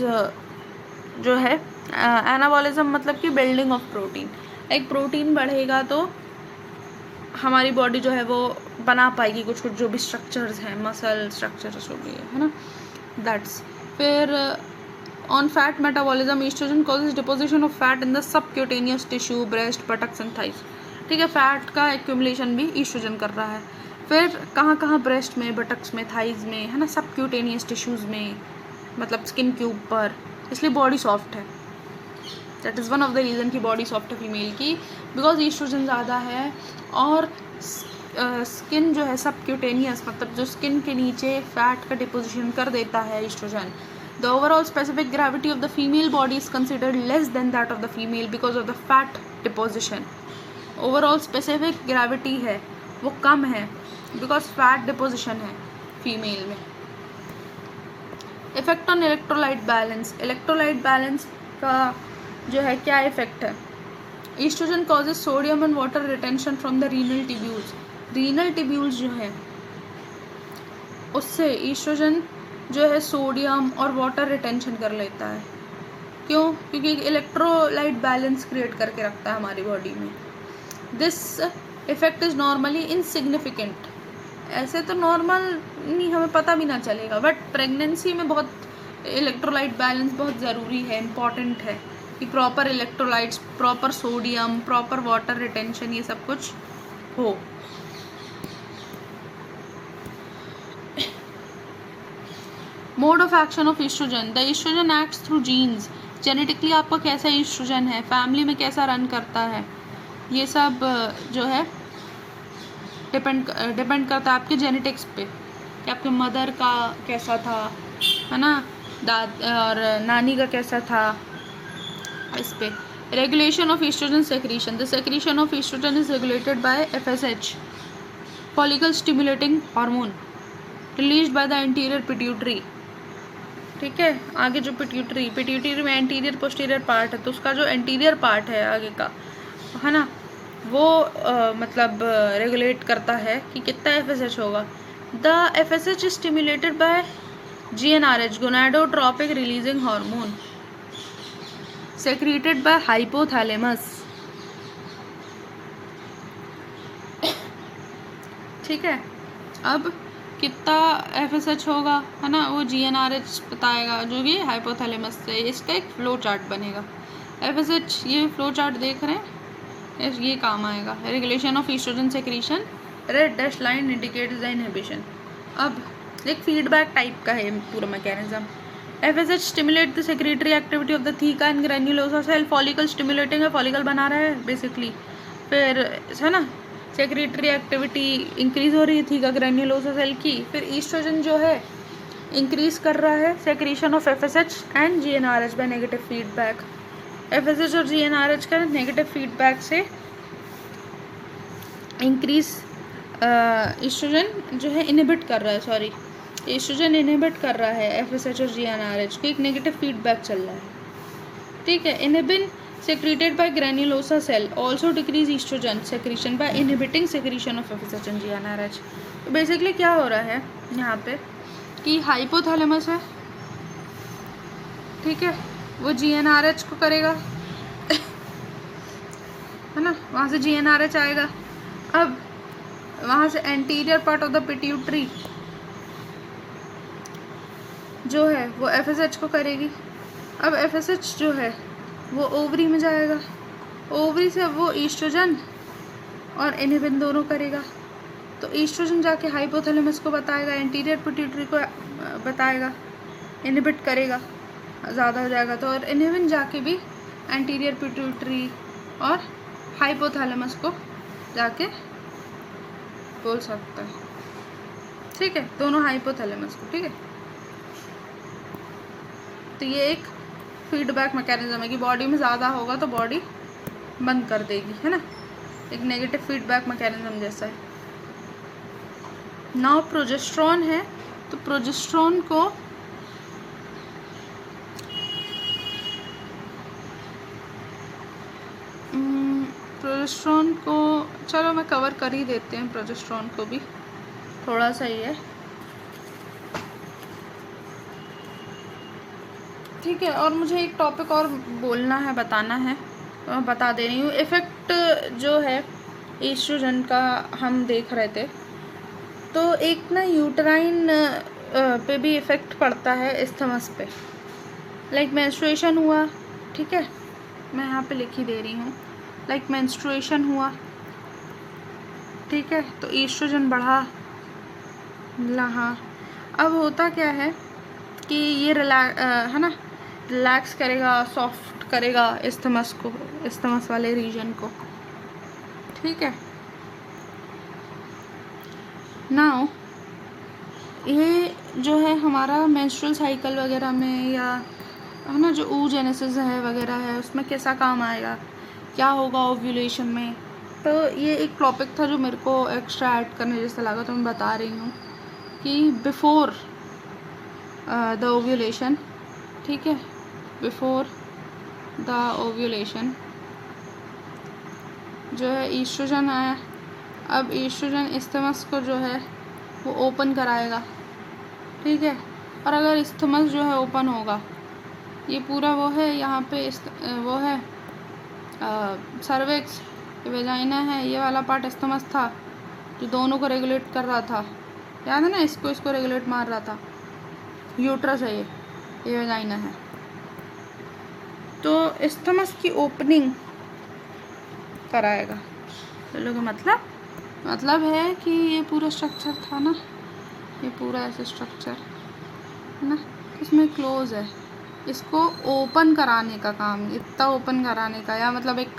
जो है एनाबॉलिज्म मतलब कि बिल्डिंग ऑफ प्रोटीन, एक प्रोटीन बढ़ेगा तो हमारी बॉडी जो है वो बना पाएगी कुछ कुछ जो भी स्ट्रक्चर्स हैं, मसल स्ट्रक्चर्स जो भी है ना, दैट्स। फिर on fat metabolism, estrogen causes deposition of fat in the subcutaneous tissue, breast, buttocks and thighs. ठीक है, फैट का एक्यूमुलेशन भी ईस्ट्रोजन कर रहा है। फिर कहाँ कहाँ, ब्रेस्ट में, बटक्स में, थाइज में, है ना, सबक्यूटेनियस टिश्यूज़ में, मतलब स्किन के ऊपर, इसलिए बॉडी सॉफ्ट है। That is one of the reason की बॉडी सॉफ्ट है फीमेल की, बिकॉज ईस्ट्रोजन ज़्यादा है। और स्किन जो है सबक्यूटेनियस, मतलब जो स्किन के नीचे फैट का डिपोजिशन कर देता है estrogen. The overall specific gravity of the female body is considered less than that of the female because of the fat deposition. Overall specific gravity है वो कम है बिकॉज फैट डिपोजिशन है फीमेल में। Effect on electrolyte balance, electrolyte balance का जो है क्या इफेक्ट है? Estrogen causes sodium and water retention from the renal tubules, renal tubules जो है उससे ईस्ट्रोजन जो है सोडियम और वाटर रिटेंशन कर लेता है। क्यों? क्योंकि इलेक्ट्रोलाइट बैलेंस क्रिएट करके रखता है हमारी बॉडी में। This effect is normally insignificant, ऐसे तो नॉर्मल नहीं, हमें पता भी ना चलेगा, बट प्रेगनेंसी में बहुत इलेक्ट्रोलाइट बैलेंस बहुत ज़रूरी है, इम्पॉर्टेंट है कि proper electrolytes, proper sodium, proper water retention, ये सब कुछ हो। Mode of action of estrogen, the estrogen acts through genes, genetically आपका कैसा ईस्ट्रोजन है, फैमिली में कैसा रन करता है, ये सब जो है डिपेंड करता है आपके जेनेटिक्स पे, कि आपके मदर का कैसा था, है ना, दाद और नानी का कैसा था, इस पे। Regulation of estrogen secretion, the secretion of estrogen is regulated by FSH, follicle stimulating hormone, released by the anterior pituitary. ठीक है, आगे जो पिट्यूटरी में एंटीरियर पोस्टीरियर पार्ट है, तो उसका जो एंटीरियर पार्ट है आगे का, है ना, वो मतलब रेगुलेट करता है कि कितना FSH होगा। The FSH is stimulated by GnRH, gonadotropic releasing hormone, secreted bye hypothalamus. ठीक है, अब कितना FSH होगा, है ना, वो GnRH बताएगा, जो कि हाइपोथैलेमस से। इसका एक फ्लो चार्ट बनेगा। FSH, ये फ्लो चार्ट देख रहे हैं, ये काम आएगा। Regulation of estrogen secretion, red dash line indicates the inhibition. अब एक फीडबैक टाइप का है पूरा mechanism. FSH stimulate the secretory activity of the theca and granulosa cell, follicle stimulating है, फॉलिकल बना रहा है बेसिकली। फिर है ना, सेक्रेटरी एक्टिविटी इंक्रीज हो रही है थीका ग्रैन्युलोसा सेल की। फिर ईस्ट्रोजन जो है इंक्रीज कर रहा है secretion of FSH and GnRH by negative feedback. FSH और GnRH का नेगेटिव फीडबैक से इंक्रीज ईस्ट्रोजन जो है इनहिबिट कर रहा है, सॉरी, ईस्ट्रोजन इनहिबिट कर रहा है FSH और GnRH को, एक नेगेटिव फीडबैक चल रहा है। ठीक है, inhibin secreted by granulosa cell also decrease estrogen secretion by inhibiting secretion of FSH and GnRH। तो बेसिकली क्या हो रहा है यहाँ पे कि हाइपोथैलेमस है, ठीक है, वो GnRH को करेगा, है ना, वहाँ से GnRH आएगा। अब वहाँ से anterior part of the pituitary जो है वो FSH को करेगी। अब FSH जो है वो ओवरी में जाएगा, ओवरी से वो ईस्ट्रोजन और इनहिबिन दोनों करेगा। तो ईस्ट्रोजन जाके हाइपोथैलेमस को बताएगा, एंटीरियर पिट्यूटरी को बताएगा, इनहिबिट करेगा, ज़्यादा हो जाएगा तो, और इनहिबिन जाके भी एंटीरियर पिट्यूटरी और हाइपोथैलेमस को जाके बोल सकता है। ठीक है, दोनों हाइपोथैलेमस को। ठीक है, तो ये एक फीडबैक मैकेनिज्म है कि बॉडी में ज़्यादा होगा तो बॉडी बंद कर देगी, है ना, एक नेगेटिव फीडबैक मैकेनिज्म जैसा है। नाउ प्रोजेस्ट्रॉन है, तो प्रोजेस्ट्रॉन को चलो मैं कवर कर ही देते हैं, प्रोजेस्ट्रॉन को भी थोड़ा सा ही है। ठीक है। और मुझे एक टॉपिक और बोलना है, बताना है, तो मैं बता दे रही हूँ। इफ़ेक्ट जो है ईस्ट्रोजन का हम देख रहे थे, तो एक ना यूटराइन पे भी इफ़ेक्ट पड़ता है इस्थमस पे। लाइक मेंस्ट्रुएशन हुआ, ठीक है, मैं यहाँ पे लिख ही दे रही हूँ। लाइक मेंस्ट्रुएशन हुआ, ठीक है, तो ईस्ट्रोजन बढ़ा हाँ। अब होता क्या है कि ये है ना, रिलैक्स करेगा, सॉफ्ट करेगा इस्थमस को, इस्थमस वाले रीजन को, ठीक है। नाउ ये जो है हमारा मेंस्ट्रुअल साइकिल वगैरह में, या है ना जो oogenesis है वगैरह है, उसमें कैसा काम आएगा, क्या होगा ओव्यूलेशन में। तो ये एक टॉपिक था जो मेरे को एक्स्ट्रा ऐड करने जैसा लगा, तो मैं बता रही हूँ कि बिफोर द ओव्यूलेशन, ठीक है, बिफोर द ओव्यूलेशन जो है ईस्ट्रोजन आया। अब ईस्ट्रोजन इस्थमस को जो है वो ओपन कराएगा, ठीक है। और अगर इस्थमस जो है ओपन होगा, ये पूरा वो है, यहाँ पे वो है सर्विक्स, वेजाइना है, ये वाला पार्ट इस्थमस था जो दोनों को रेगुलेट कर रहा था, याद है ना, इसको रेगुलेट मार रहा था। यूट्रस है ये वेजाइना है। तो इस्थमस की ओपनिंग कराएगा। चलो का मतलब है कि ये पूरा स्ट्रक्चर था ना, ये पूरा ऐसे स्ट्रक्चर है ना, इसमें क्लोज है, इसको ओपन कराने का काम, इतना ओपन कराने का, या मतलब एक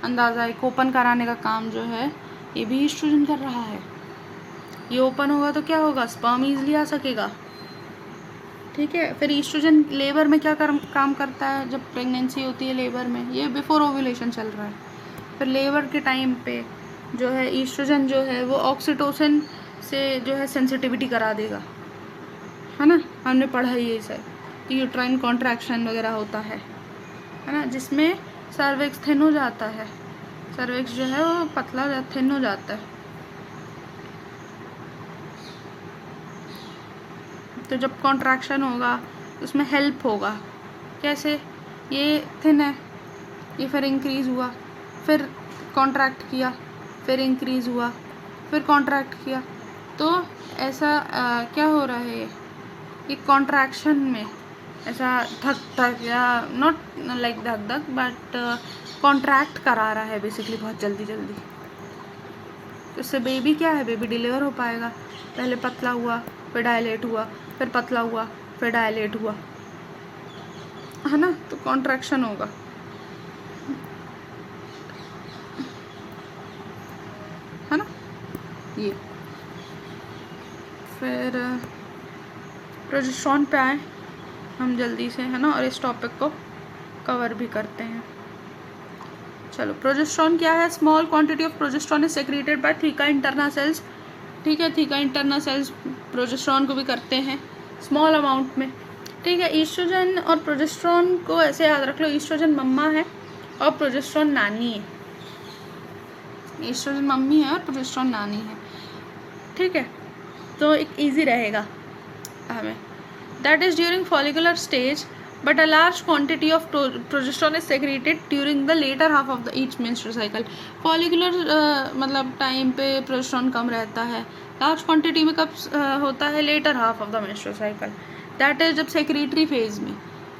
अंदाज़ा, एक ओपन कराने का काम जो है ये भी ईस्ट्रोजन कर रहा है। ये ओपन होगा तो क्या होगा, स्पर्म ईजिली आ सकेगा, ठीक है। फिर ईस्ट्रोजन लेबर में क्या काम करता है, जब प्रेगनेंसी होती है लेबर में, ये बिफोर ओव्यूलेशन चल रहा है, फिर लेबर के टाइम पे जो है ईस्ट्रोजन जो है वो ऑक्सीटोसिन से जो है सेंसिटिविटी करा देगा, है ना, हमने पढ़ा ही ये सब कि यूट्राइन कॉन्ट्रैक्शन वगैरह होता है ना, जिसमें सर्विक्स थिन हो जाता है, सर्विक्स जो है वो पतला थिन हो जाता है। तो जब कॉन्ट्रैक्शन होगा उसमें हेल्प होगा, कैसे, ये थिन है, ये फिर इंक्रीज़ हुआ, फिर कॉन्ट्रैक्ट किया, फिर इंक्रीज़ हुआ, फिर कॉन्ट्रैक्ट किया, तो ऐसा क्या हो रहा है, ये कॉन्ट्रैक्शन में ऐसा धक धक, या नॉट लाइक धक धक, बट कॉन्ट्रैक्ट करा रहा है बेसिकली बहुत जल्दी जल्दी। तो इससे बेबी क्या है, बेबी डिलीवर हो पाएगा। पहले पतला हुआ, फिर डायलेट हुआ, फिर पतला हुआ, फिर डायलेट हुआ, है ना, तो कॉन्ट्रैक्शन होगा। है ना, ये फिर प्रोजेस्टेरॉन पे आए हम जल्दी से, है ना, और इस टॉपिक को कवर भी करते हैं। चलो, प्रोजेस्टेरॉन क्या है, small quantity of progesterone is secreted by theca interna cells, ठीक है, थीका इंटरना सेल्स प्रोजेस्टेरॉन को भी करते हैं स्मॉल अमाउंट में, ठीक है। ईस्ट्रोजन और प्रोजेस्टेरॉन को ऐसे याद रख लो, ईस्ट्रोजन मम्मा है और प्रोजेस्टेरॉन नानी है, ईस्ट्रोजन मम्मी है और प्रोजेस्टेरॉन नानी है, ठीक है, तो एक इजी रहेगा हमें। That is during follicular stage, but a large quantity of progesterone is secreted during the later half of the each menstrual cycle. Follicular मतलब टाइम पे प्रोजेस्टेरॉन कम रहता है, लार्ज क्वांटिटी में कब होता है, later half of the menstrual cycle, that is जब सेक्रेटरी फेज में,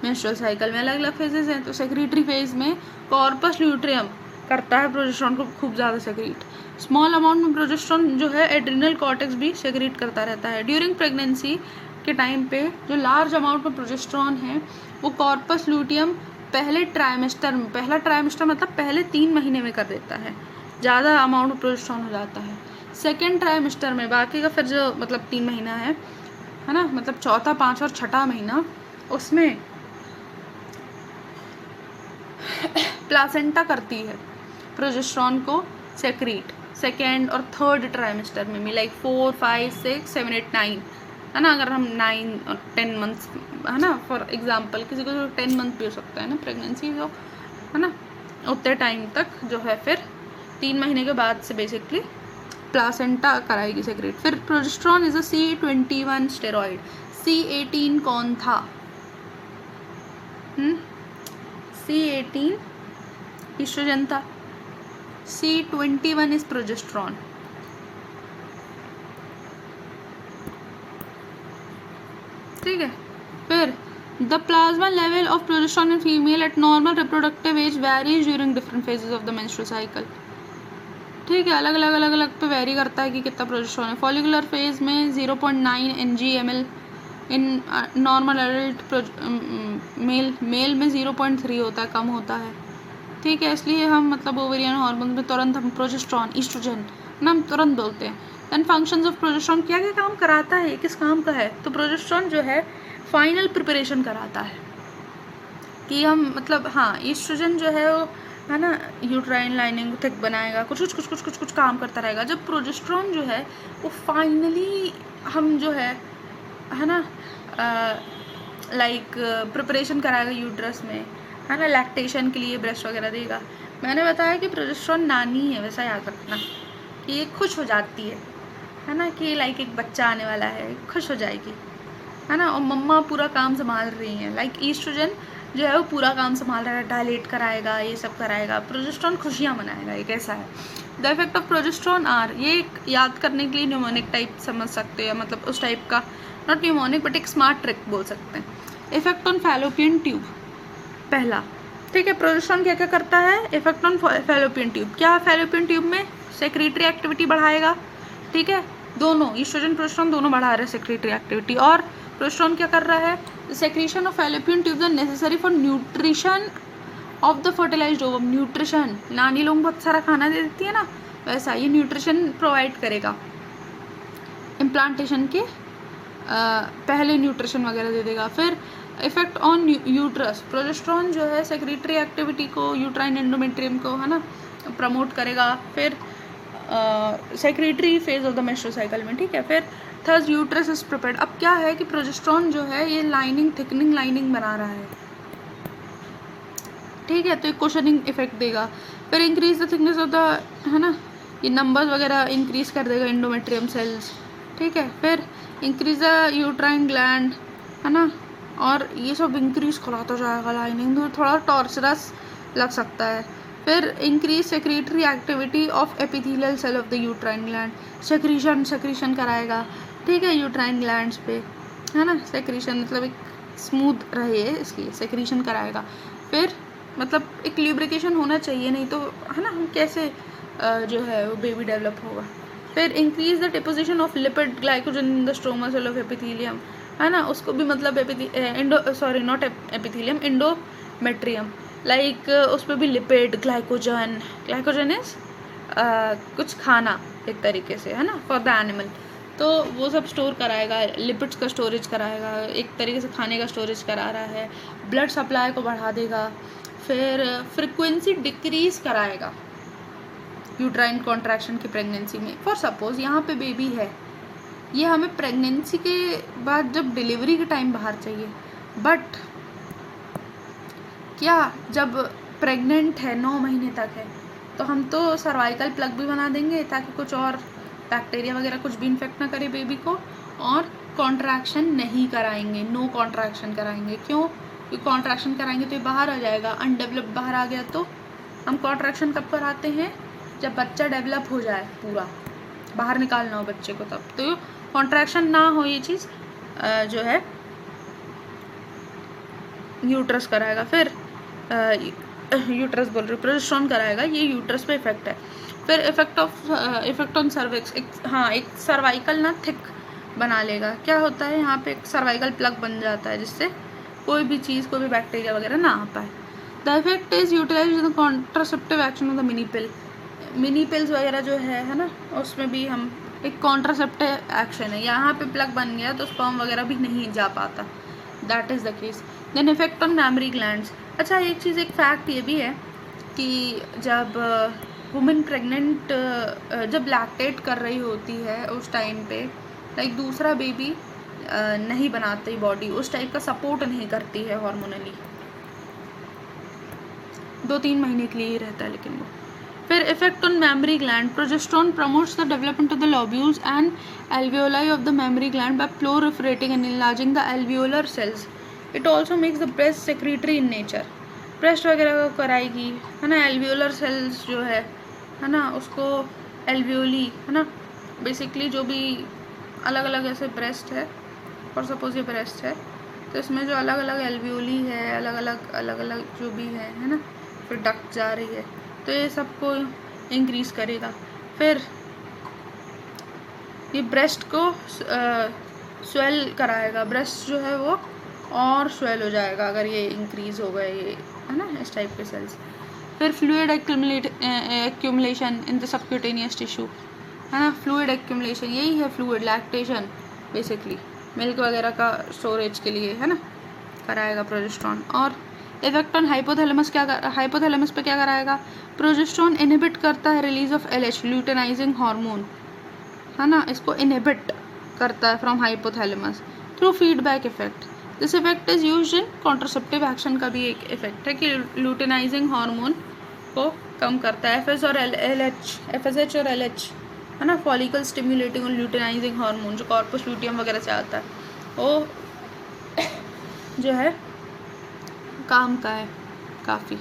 मेंस्ट्रुअल साइकिल में अलग अलग फेजेस हैं, तो सेक्रेटरी फेज में कॉर्पस ल्यूटेरियम करता है प्रोजेस्टेरॉन को खूब ज़्यादा सेक्रेट, स्मॉल अमाउंट में प्रोजेस्टेरॉन जो है एड्रिनल कॉर्टेक्स भी सेक्रेट करता रहता है। ड्यूरिंग प्रेगनेंसी के टाइम पे जो लार्ज अमाउंट में प्रोजेस्टेरॉन है वो कॉर्पस ल्यूटियम पहले ट्राइमेस्टर में, पहला ट्राइमेस्टर मतलब पहले 3 महीने में कर देता है, ज़्यादा अमाउंट में प्रोजेस्टेरॉन हो जाता है। सेकेंड ट्राइमेस्टर में बाकी का फिर जो मतलब 3 महीना है ना, मतलब चौथा, 5 और 6ठा महीना, उसमें प्लासेंटा करती है प्रोजेस्टेरॉन को सेक्रेट, सेकेंड और थर्ड ट्राइमेस्टर में, लाइक 4, 5, 6, 7, 8, 9, है ना। अगर हम 9 और 10 मंथ्स, है ना, फॉर एग्जांपल किसी को 10 मंथ भी हो सकता है ना प्रेगनेंसी, जो है ना, उतने टाइम तक जो है फिर 3 महीने के बाद से बेसिकली प्लासेंटा कराएगी सेक्रेट। फिर progesterone is a C21 steroid. C18 कौन था, C18 ईस्ट्रोजन था, C21 इज प्रोजेस्टेरॉन। ठीक है, फिर the plasma level of progesterone in female at normal reproductive as varies during different phases of the menstrual cycle. ठीक है, अलग अलग पे वेरी करता है कि कितना प्रोजेस्टेरॉन है। फॉलिकुलर फेज में 0.9 Ng/ml in normal adult mail में 0.3 होता है, कम होता है। ठीक है, इसलिए हम मतलब ओवेरियन हार्मोन में तुरंत हम प्रोजेस्टेरॉन, ईस्ट्रोजन ना हम तुरंत बोलते हैं। देन फंक्शंस ऑफ प्रोजेस्टेरॉन, क्या क्या काम कराता है, किस काम का है? तो प्रोजेस्टेरॉन जो है फाइनल प्रिपरेशन कराता है कि हम मतलब हाँ, ईस्ट्रोजन जो है वो है ना यूट्राइन लाइनिंग थिक बनाएगा, कुछ काम करता रहेगा। जब प्रोजेस्टेरॉन जो है वो फाइनली हम जो है ना लाइक प्रिपरेशन कराएगा यूट्रस में, है ना, लैक्टेशन के लिए ब्रेस्ट वगैरह देगा। मैंने बताया कि प्रोजेस्टेरॉन नानी है, वैसा याद रखना कि ये खुश हो जाती है ना, कि लाइक एक बच्चा आने वाला है, खुश हो जाएगी, है ना, और मम्मा पूरा काम संभाल रही हैं। लाइक ईस्ट्रोजन जो है वो पूरा काम संभाल रहा है, डायलेट कराएगा, ये सब कराएगा। प्रोजेस्टेरॉन खुशियाँ मनाएगा, ये कैसा है। The effect of progesterone are, ये याद करने के लिए न्यूमोनिक टाइप समझ सकते हैं, मतलब उस टाइप का, नॉट न्यूमोनिक बट एक स्मार्ट ट्रिक बोल सकते हैं। इफेक्ट ऑन फैलोपियन ट्यूब पहला। ठीक है, प्रोजेस्टेरॉन क्या क्या करता है? इफेक्ट ऑन फैलोपियन ट्यूब, क्या फैलोपियन ट्यूब में सेक्रेटरी एक्टिविटी बढ़ाएगा। ठीक है, दोनों ईस्ट्रोजन प्रोजेस्टेरॉन दोनों बढ़ा रहे हैं सेक्रेटरी एक्टिविटी। और प्रोजेस्टेरॉन क्या कर रहा है? Secretion of fallopian tubes are necessary for nutrition of the fertilized ovum. Nutrition, नानी लोग बहुत सारा खाना दे देती है ना, वैसा ये न्यूट्रिशन प्रोवाइड करेगा। इम्प्लांटेशन के पहले न्यूट्रिशन वगैरह दे देगा। फिर इफेक्ट ऑन यूट्रस, प्रोजेस्टेरॉन जो है सेक्रेटरी एक्टिविटी को, यूट्राइन एंडोमेट्रियम को, है ना, प्रमोट करेगा। फिर secretary phase of the menstrual cycle में। ठीक है, फिर थर्स यूट्रस इज प्रिपेयर्ड। अब क्या है कि प्रोजेस्टेरॉन जो है ये लाइनिंग, थिकनिंग लाइनिंग बना रहा है। ठीक है, तो एक क्वेश्चनिंग इफेक्ट देगा। फिर increase the thickness of the, है ना, ये नंबर्स वगैरह इंक्रीज कर देगा एंडोमेट्रियम सेल्स। ठीक है, फिर इंक्रीज द यूट्राइन ग्लैंड, है ना, और ये सब इंक्रीज कराता जाएगा लाइनिंग, तो थोड़ा टॉर्चरस लग सकता है। फिर increase secretory activity of epithelial cell of the uterine gland, secretion कराएगा। ठीक है, यूट्राइन ग्लैंड्स पे, है ना, सेक्रीशन मतलब एक स्मूथ रहे इसलिए सेक्रीशन कराएगा। फिर मतलब एक ल्यूब्रिकेशन होना चाहिए, नहीं तो है ना हम कैसे जो है वो बेबी डेवलप होगा। फिर increase the deposition of lipid glycogen in the stroma cell of epithelium, है ना, उसको भी मतलब एंडोमेट्रियम, लाइक उस पर भी लिपिड, ग्लाइकोजन इज कुछ खाना एक तरीके से, है ना, फॉर द एनिमल, तो वो सब स्टोर कराएगा, लिपिड्स का स्टोरेज कराएगा, एक तरीके से खाने का स्टोरेज करा रहा है। ब्लड सप्लाई को बढ़ा देगा। फिर फ्रिक्वेंसी डिक्रीज कराएगा यूट्राइन कॉन्ट्रैक्शन की प्रेगनेंसी में। फॉर सपोज यहाँ पे बेबी है, ये हमें प्रेगनेंसी के बाद जब डिलीवरी के टाइम बाहर चाहिए, बट क्या जब प्रेग्नेंट है 9 महीने तक है तो हम तो सर्वाइकल प्लग भी बना देंगे ताकि कुछ और बैक्टीरिया वगैरह कुछ भी इन्फेक्ट ना करे बेबी को, और कॉन्ट्रैक्शन नहीं कराएंगे, नो कॉन्ट्रैक्शन कराएंगे। क्यों? क्योंकि कॉन्ट्रैक्शन कराएंगे तो ये बाहर आ जाएगा, अनडेवलप्ड बाहर आ गया। तो हम कॉन्ट्रैक्शन कब कराते हैं? जब बच्चा डेवलप हो जाए, पूरा बाहर निकालना हो बच्चे को, तब। तो कॉन्ट्रैक्शन ना हो ये चीज़ जो है यूट्रस कराएगा। फिर यूट्रस बोल रही, प्रोजेस्टेरॉन कराएगा, ये यूट्रस पे इफेक्ट है। फिर इफेक्ट ऑन सर्विक्स, एक सर्वाइकल ना थिक बना लेगा। क्या होता है यहाँ पे एक सर्वाइकल प्लग बन जाता है जिससे कोई भी चीज़, कोई भी बैक्टीरिया वगैरह ना आ पाए। The effect is utilize in the contraceptive action of the mini pills वगैरह जो है ना, उसमें भी हम एक कॉन्ट्रासेप्टिव एक्शन है, यहाँ पे प्लग बन गया तो स्पर्म वगैरह भी नहीं जा पाता, that is the case. Then effect on mammary glands. अच्छा, एक चीज़, एक फैक्ट ये भी है कि जब वुमेन प्रेग्नेंट जब लैक्टेट कर रही होती है उस टाइम पे लाइक दूसरा बेबी नहीं बनाती बॉडी, उस टाइप का सपोर्ट नहीं करती है हार्मोनली, 2-3 महीने के लिए ही रहता है लेकिन वो। फिर effect on mammary gland, progesterone promotes the development of the lobules and alveoli of the mammary gland by proliferating and enlarging the alveolar cells. It also makes the breast secretary in nature, breast वगैरह को कराएगी, है ना। Alveolar cells जो है ना, उसको alveoli, है ना, बेसिकली जो भी अलग अलग ऐसे ब्रेस्ट है, और सपोज ये ब्रेस्ट है तो इसमें जो अलग अलग एल्वियोली है, अलग अलग जो भी है ना, फिर डक्ट जा रही है, तो ये सबको इंक्रीज करेगा। फिर ये ब्रेस्ट को स्वेल कराएगा, ब्रेस्ट जो है वो और स्वेल हो जाएगा अगर ये इंक्रीज हो गए, ये है ना, इस टाइप के सेल्स। फिर fluid accumulation in the subcutaneous tissue, है ना, फ्लूइड एक्यूमुलेशन यही है, फ्लूइड लैक्टेशन बेसिकली मिल्क वगैरह का स्टोरेज के लिए, है ना, कराएगा प्रोजेस्टेरॉन। और इफेक्ट ऑन हाइपोथैलेमस, हाइपोथैलेमस पे क्या कराएगा, प्रोजेस्टेरॉन इनहिबिट करता है release of LH luteinising hormone, है ना, इसको इनहिबिट करता है from hypothalamus through feedback effect. This effect is used in contraceptive action का भी एक इफेक्ट है कि ल्यूटेनाइजिंग हार्मोन को कम करता है। FSH और LH, है ना, फॉलिकल स्टिम्युलेटिंग और ल्यूटेनाइजिंग हार्मोन जो कॉर्पस ल्यूटियम वगैरह से आता है, वो जो है काम का है काफ़ी,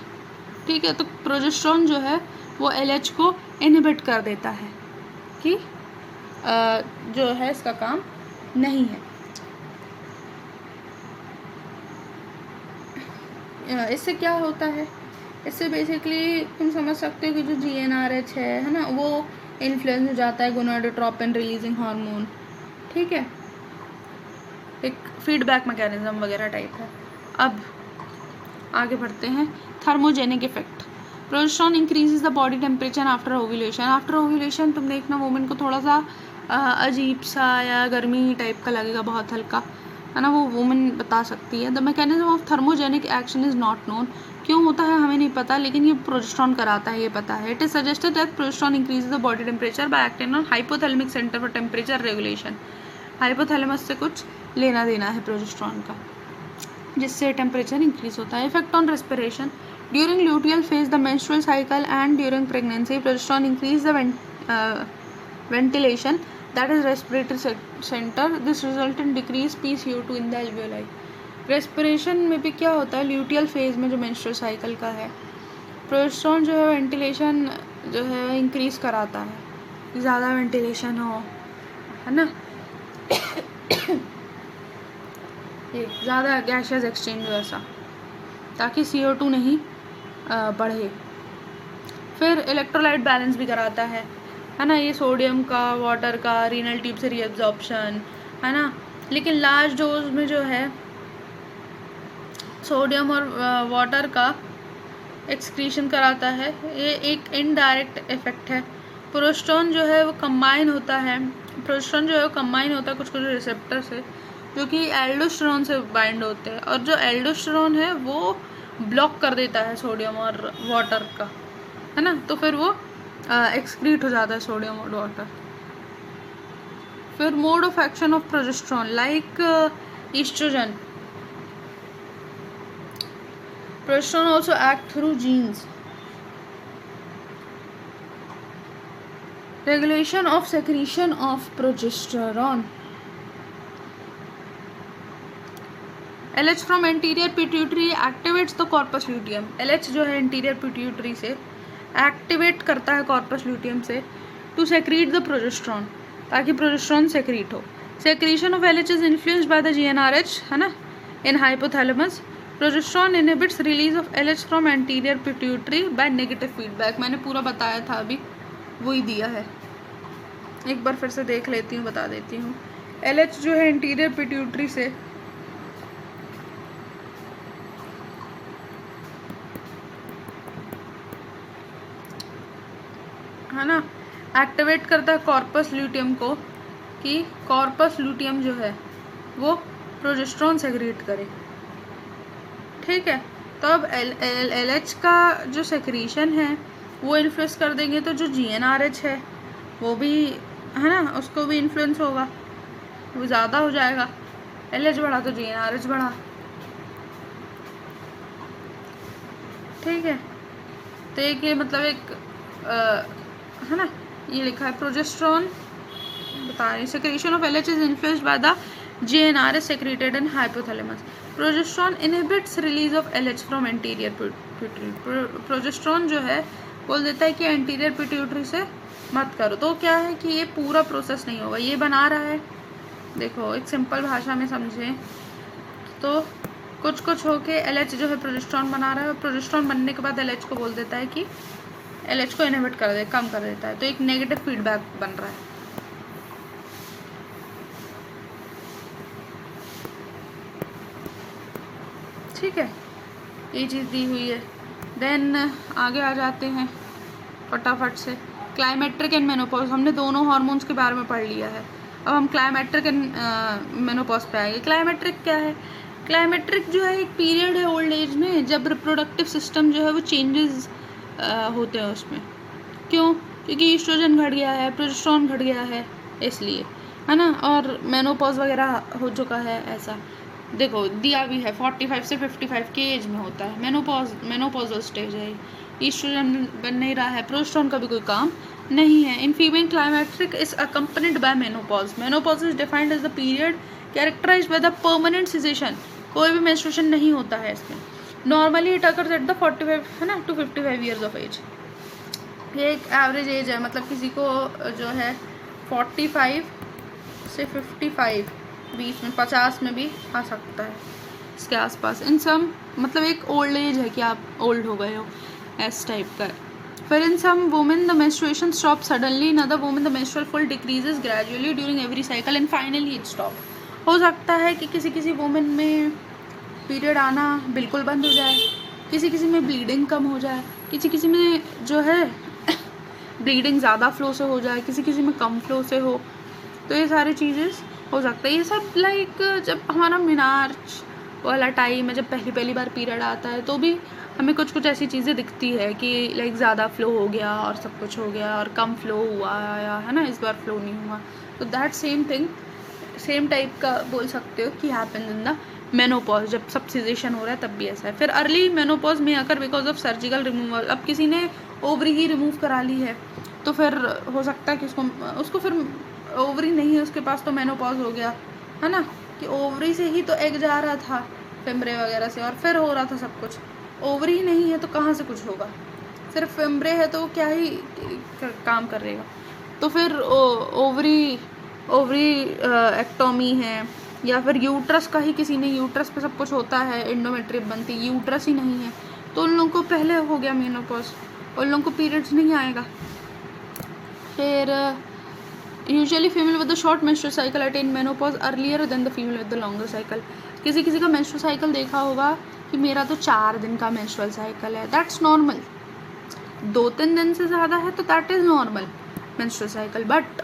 ठीक है। तो प्रोजेस्टेरॉन जो है वो LH को इनहिबिट कर देता है कि जो है इसका काम नहीं है। इससे क्या होता है, इससे बेसिकली तुम समझ सकते हो कि जो GnRH है ना, वो इन्फ्लुएंस हो जाता है गोनाडोट्रोपिन रिलीजिंग हार्मोन, ठीक है, एक फीडबैक मैकेनिज्म वगैरह टाइप है। अब आगे बढ़ते हैं, thermogenic effect. Progesterone increases the body temperature after ovulation. After ovulation तुम देखना वुमेन को थोड़ा सा अजीब सा या गर्मी टाइप का लगेगा, बहुत हल्का, है ना, वो वुमेन बता सकती है। The mechanism of thermogenic action is not known, क्यों होता है हमें नहीं पता, लेकिन ये प्रोजेस्टेरॉन कराता है, ये पता है। It is suggested that progesterone increases the body temperature by acting on hypothalamic centre for temperature regulation. Hypothalamus से कुछ लेना देना है प्रोजेस्टेरॉन का, जिससे टेम्परेचर इंक्रीज होता है। Effect on respiration during luteal phase, the menstrual cycle and during pregnancy, progesterone increase the ventilation, that is respiratory center. This result in decreased PCO2 in the alveoli. Respiration में भी क्या होता है, luteal phase में जो menstrual cycle का है, progesterone जो है वेंटिलेशन जो है इंक्रीज कराता है, ज़्यादा वेंटिलेशन हो, है ना, ये ज़्यादा गैसेस एक्सचेंज वैसा, ताकि CO2 नहीं बढ़े। फिर इलेक्ट्रोलाइट बैलेंस भी कराता है ना, ये सोडियम का, वाटर का, रीनल ट्यूब से रीअब्जॉर्प्शन, है ना। लेकिन लार्ज डोज में जो है सोडियम और वाटर का एक्सक्रीशन कराता है, ये एक इनडायरेक्ट इफेक्ट है। प्रोजेस्टेरॉन जो है वो कंबाइन होता है, प्रोजेस्टेरॉन जो है वो कंबाइन होता है कुछ कुछ रिसेप्टर से जो कि एल्डोस्टेरॉन से बाइंड होते हैं, और जो एल्डोस्टेरॉन है वो ब्लॉक कर देता है सोडियम और वाटर का, है ना, तो फिर वो एक्सक्रीट हो जाता है सोडियम और वाटर। फिर mode of action of progesterone like oestrogen, progesterone also act through genes. Regulation of secretion of progesterone, LH from anterior pituitary activates the corpus luteum. LH जो है एंटीरियर पिट्यूटरी से activate करता है corpus luteum से to secrete the progesterone, ताकि progesterone secrete हो। Secretion of LH is influenced by the GnRH, है ना, in hypothalamus. Progesterone inhibits release of LH from anterior pituitary by negative feedback. मैंने पूरा बताया था, अभी वही दिया है, एक बार फिर से देख लेती हूँ, बता देती हूँ। LH जो है एंटीरियर पिट्यूटरी से है ना एक्टिवेट करता है कॉर्पस ल्यूटियम को, कि कॉर्पस ल्यूटियम जो है वो प्रोजेस्टेरॉन सेक्रेट करे, ठीक है। तो अब LH का जो सेक्रीशन है वो इन्फ्लुएंस कर देंगे, तो जो GnRH है वो भी, है ना, उसको भी इन्फ्लुएंस होगा, वो ज़्यादा हो जाएगा। LH बढ़ा तो GnRH बढ़ा, ठीक है। तो एक ये मतलब एक है ना, ये लिखा है प्रोजेस्टेरॉन बता रही, secretion of LH is influenced by the GnR is secreted in hypothalamus. Progesterone inhibits release of LH from anterior pituitary. Progesterone जो है बोल देता है कि एंटीरियर पिट्यूटरी से मत करो, तो क्या है कि ये पूरा प्रोसेस नहीं होगा, ये बना रहा है। देखो एक सिंपल भाषा में समझें तो कुछ होके LH जो है प्रोजेस्ट्रॉन बना रहा है, और प्रोजेस्ट्रॉन बनने के बाद LH को बोल देता है कि LH को इनहिबिट कर दे, कम कर देता है, तो एक नेगेटिव फीडबैक बन रहा है। ठीक है, ये चीज़ दी हुई है। देन आगे आ जाते हैं फटाफट से। क्लाइमेट्रिक एंड मेनोपॉज, हमने दोनों हार्मोन्स के बारे में पढ़ लिया है। अब हम क्लाइमेट्रिक एंड मेनोपॉज पे आएंगे। क्लाइमेट्रिक क्या है? क्लाइमेट्रिक जो है एक पीरियड है ओल्ड एज में जब रिप्रोडक्टिव सिस्टम जो है वो चेंजेस होते हैं उसमें। क्यों? क्योंकि ईस्ट्रोजन घट गया है, प्रोजेस्टेरोन घट गया है, इसलिए, है ना। और मेनोपॉज वगैरह हो चुका है, ऐसा देखो दिया भी है 45 से 55 के एज में होता है मेनोपॉजल स्टेज है। ईस्ट्रोजन बन नहीं रहा है, प्रोजेस्टेरोन का भी कोई काम नहीं है। In female climacteric is accompanied by menopause. Menopause is defined as the period characterized by the permanent cessation. कोई भी मेंस्ट्रुएशन नहीं होता है इसमें। Normally it occurs at the 45 है ना टू 55 ईयर्स ऑफ एज। ये एक एवरेज एज है, मतलब किसी को जो है 45 से 55 बीच में, 50 में भी आ सकता है इसके आसपास। इन सम मतलब एक ओल्ड एज है कि आप ओल्ड हो गए हो, इस टाइप का। फिर in some women the menstruation stop suddenly, in other women the menstrual flow decreases gradually during every cycle and finally it stop. हो सकता है कि किसी वुमेन में पीरियड आना बिल्कुल बंद हो जाए, किसी में ब्लीडिंग कम हो जाए, किसी में जो है ब्लीडिंग ज़्यादा फ्लो से हो जाए, किसी में कम फ्लो से हो, तो ये सारी चीज़ें हो सकता है। ये सब लाइक जब हमारा मिनार्च वाला टाइम है, जब पहली बार पीरियड आता है, तो भी हमें कुछ ऐसी चीज़ें दिखती है कि लाइक ज़्यादा फ्लो हो गया और सब कुछ हो गया, और कम फ्लो हुआ या है ना इस बार फ्लो नहीं हुआ, तो that same thing, same type का बोल सकते हो कि हैपन्स इन द मेनोपॉज। जब सब सिजेशन हो रहा है तब भी ऐसा है। फिर अर्ली मेनोपॉज में आकर बिकॉज ऑफ सर्जिकल रिमूवल, अब किसी ने ओवरी ही रिमूव करा ली है, तो फिर हो सकता है कि उसको फिर ओवरी नहीं है उसके पास, तो मेनोपॉज हो गया, है ना, कि ओवरी से ही तो एग जा रहा था फिम्ब्रे वगैरह से, और फिर हो रहा था सब कुछ। ओवरी नहीं है तो कहाँ से कुछ होगा, सिर्फ फिम्ब्रे है तो क्या ही काम करेगा। तो फिर ओवरी एक्टोमी है, या फिर यूट्रस का ही किसी ने, यूट्रस पे सब कुछ होता है, एंडोमेट्रियम बनती, यूट्रस ही नहीं है, तो उन लोगों को पहले हो गया मेनोपॉज, उन लोगों को पीरियड्स नहीं आएगा। फिर usually female with the short menstrual cycle attain menopause earlier than the female with the longer cycle. किसी का मेंस्ट्रुअल साइकिल देखा होगा कि मेरा तो 4 दिन का मेंस्ट्रुअल साइकिल है, दैट्स नॉर्मल। 2-3 दिन से ज़्यादा है तो that is normal menstrual cycle. But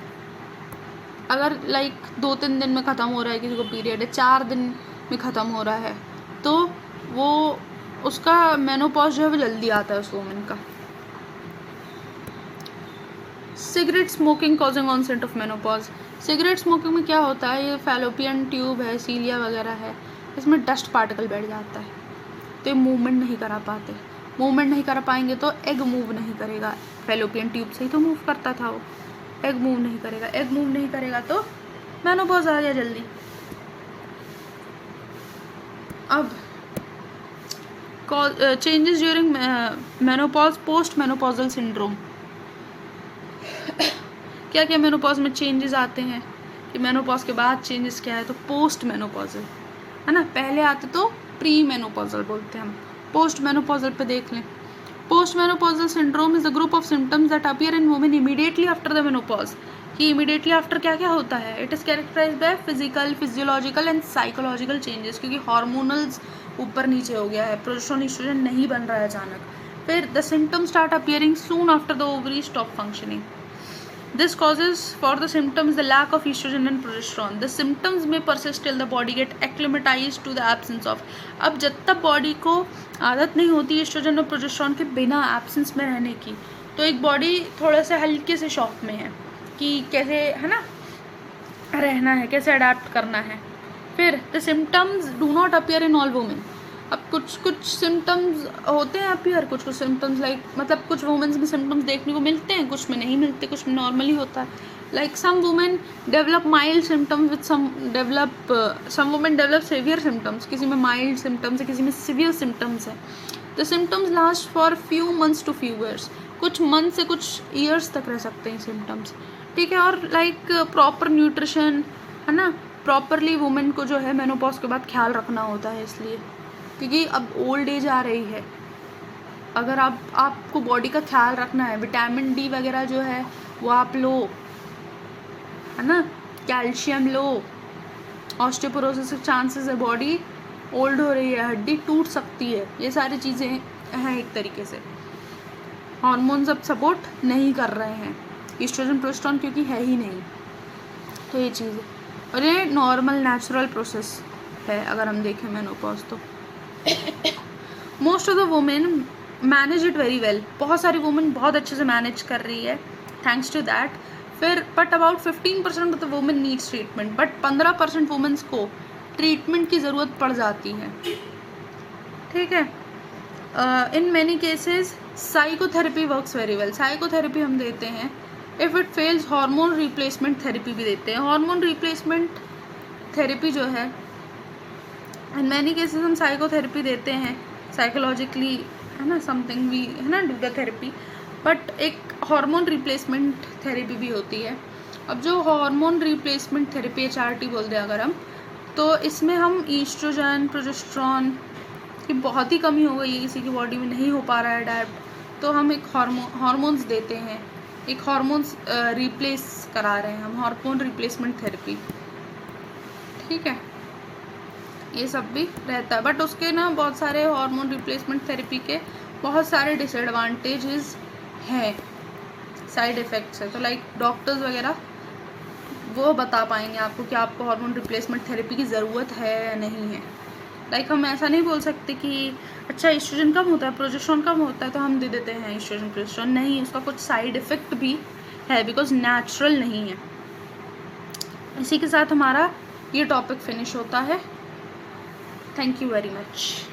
अगर लाइक 2-3 दिन में ख़त्म हो रहा है, किसी को पीरियड है 4 दिन में ख़त्म हो रहा है, तो वो उसका मेनोपॉज जो है वो जल्दी आता है उस वुमेन का। Cigarette smoking causing onset of menopause. Cigarette smoking में क्या होता है, ये फैलोपियन ट्यूब है, सीलिया वगैरह है, इसमें डस्ट पार्टिकल बैठ जाता है, तो ये मूवमेंट नहीं करा पाते। मूवमेंट नहीं कर पाएंगे तो एग मूव नहीं करेगा, फैलोपियन ट्यूब से ही तो मूव करता था वो, एग मूव नहीं करेगा, एग मूव नहीं करेगा तो मेनोपॉज आ गया जल्दी। अब changes during menopause, post menopausal syndrome. क्या क्या मेनोपॉज में चेंजेस आते हैं, कि मेनोपॉज के बाद चेंजेस क्या है, तो पोस्ट मेनोपॉजल, है ना, पहले आते तो प्री मेनोपॉजल बोलते हैं हम, पोस्ट मेनोपॉजल पे देख लें। Post menopausal syndrome is the group of symptoms that appear in women immediately after the menopause. कि इमीडिएटली आफ्टर क्या क्या होता है, it is characterized by physical, physiological and psychological changes, क्योंकि हार्मोनल्स ऊपर नीचे हो गया है, प्रोजेस्टेरोन ईस्ट्रोजन नहीं बन रहा है अचानक। फिर the symptoms start appearing soon after the ovary stop functioning. This causes for the symptoms the lack of estrogen and progesterone. The symptoms may persist till the body get acclimatized to the absence of. अब जब तक body को आदत नहीं होती oestrogen और progesterone के बिना एब्सेंस में रहने की, तो एक बॉडी थोड़ा सा हल्के से शॉक में है कि कैसे, है ना, रहना है, कैसे अडेप्ट करना है। फिर the symptoms do not appear in all women. अब कुछ सिम्टम्स होते हैं अपीयर, कुछ सिम्टम्स लाइक मतलब कुछ वुमेन्स में सिम्टम्स देखने को मिलते हैं, कुछ में नहीं मिलते, कुछ में नॉर्मली होता है। Like some women develop mild symptoms with some women develop severe symptoms. किसी में mild symptoms है, किसी में severe symptoms है. The symptoms last for few months to few years. कुछ months से कुछ years तक रह सकते हैं symptoms. ठीक है. और like proper nutrition है ना, properly women को जो है menopause के बाद ख्याल रखना होता है, इसलिए क्योंकि अब old age आ रही है. अगर आपको बॉडी का ख्याल रखना है, विटामिन डी वगैरह जो है वो आप लो, है ना, कैल्शियम लो. ऑस्टियोपोरोसिस के चांसेस है, बॉडी ओल्ड हो रही है, हड्डी टूट सकती है, ये सारी चीज़ें हैं एक तरीके से. हार्मोन्स अब सपोर्ट नहीं कर रहे हैं, ईस्ट्रोजन प्रोजेस्टेरोन क्योंकि है ही नहीं. तो ये चीज़ है, और ये नॉर्मल नेचुरल प्रोसेस है अगर हम देखें मेनोपॉज तो. Most of the women manage it very well. बहुत सारी वुमेन बहुत अच्छे से मैनेज कर रही है थैंक्स टू दैट. फिर but about 15% of the women needs treatment. But 15% womens को ट्रीटमेंट की ज़रूरत पड़ जाती है. ठीक है. In many cases psychotherapy works very well. Psychotherapy हम देते हैं. If it fails hormone replacement therapy भी देते हैं. हार्मोन रिप्लेसमेंट थेरेपी जो है, इन मैनी केसेस हम साइकोथेरेपी देते हैं, साइकोलॉजिकली है ना, समथिंग भी है ना, डू द थेरेपी. बट एक हार्मोन रिप्लेसमेंट थेरेपी भी होती है. अब जो हार्मोन रिप्लेसमेंट थेरेपी HRT बोलते हैं अगर हम, तो इसमें हम ईस्ट्रोजन प्रोजेस्टेरोन की बहुत ही कमी हो गई है, किसी की बॉडी में नहीं हो पा रहा है अडैप्ट, तो हम एक हार्मोन्स देते हैं, एक हार्मोन्स रिप्लेस करा रहे हैं हम, हार्मोन रिप्लेसमेंट थेरेपी. ठीक है. ये सब भी रहता है. बट उसके ना बहुत सारे हार्मोन रिप्लेसमेंट थेरेपी के बहुत सारे डिसएडवांटेजेस हैं, साइड इफ़ेक्ट्स है. तो लाइक डॉक्टर्स वगैरह वो बता पाएंगे आपको कि आपको हार्मोन रिप्लेसमेंट थेरेपी की ज़रूरत है या नहीं है. लाइक हम ऐसा नहीं बोल सकते कि अच्छा ईस्ट्रोजन कम होता है, प्रोजेस्टेरोन कम होता है तो हम दे देते हैं ईस्ट्रोजन प्रोजेस्टेरोन. नहीं, उसका कुछ साइड इफ़ेक्ट भी है बिकॉज नेचुरल नहीं है. इसी के साथ हमारा ये टॉपिक फिनिश होता है. Thank you very much.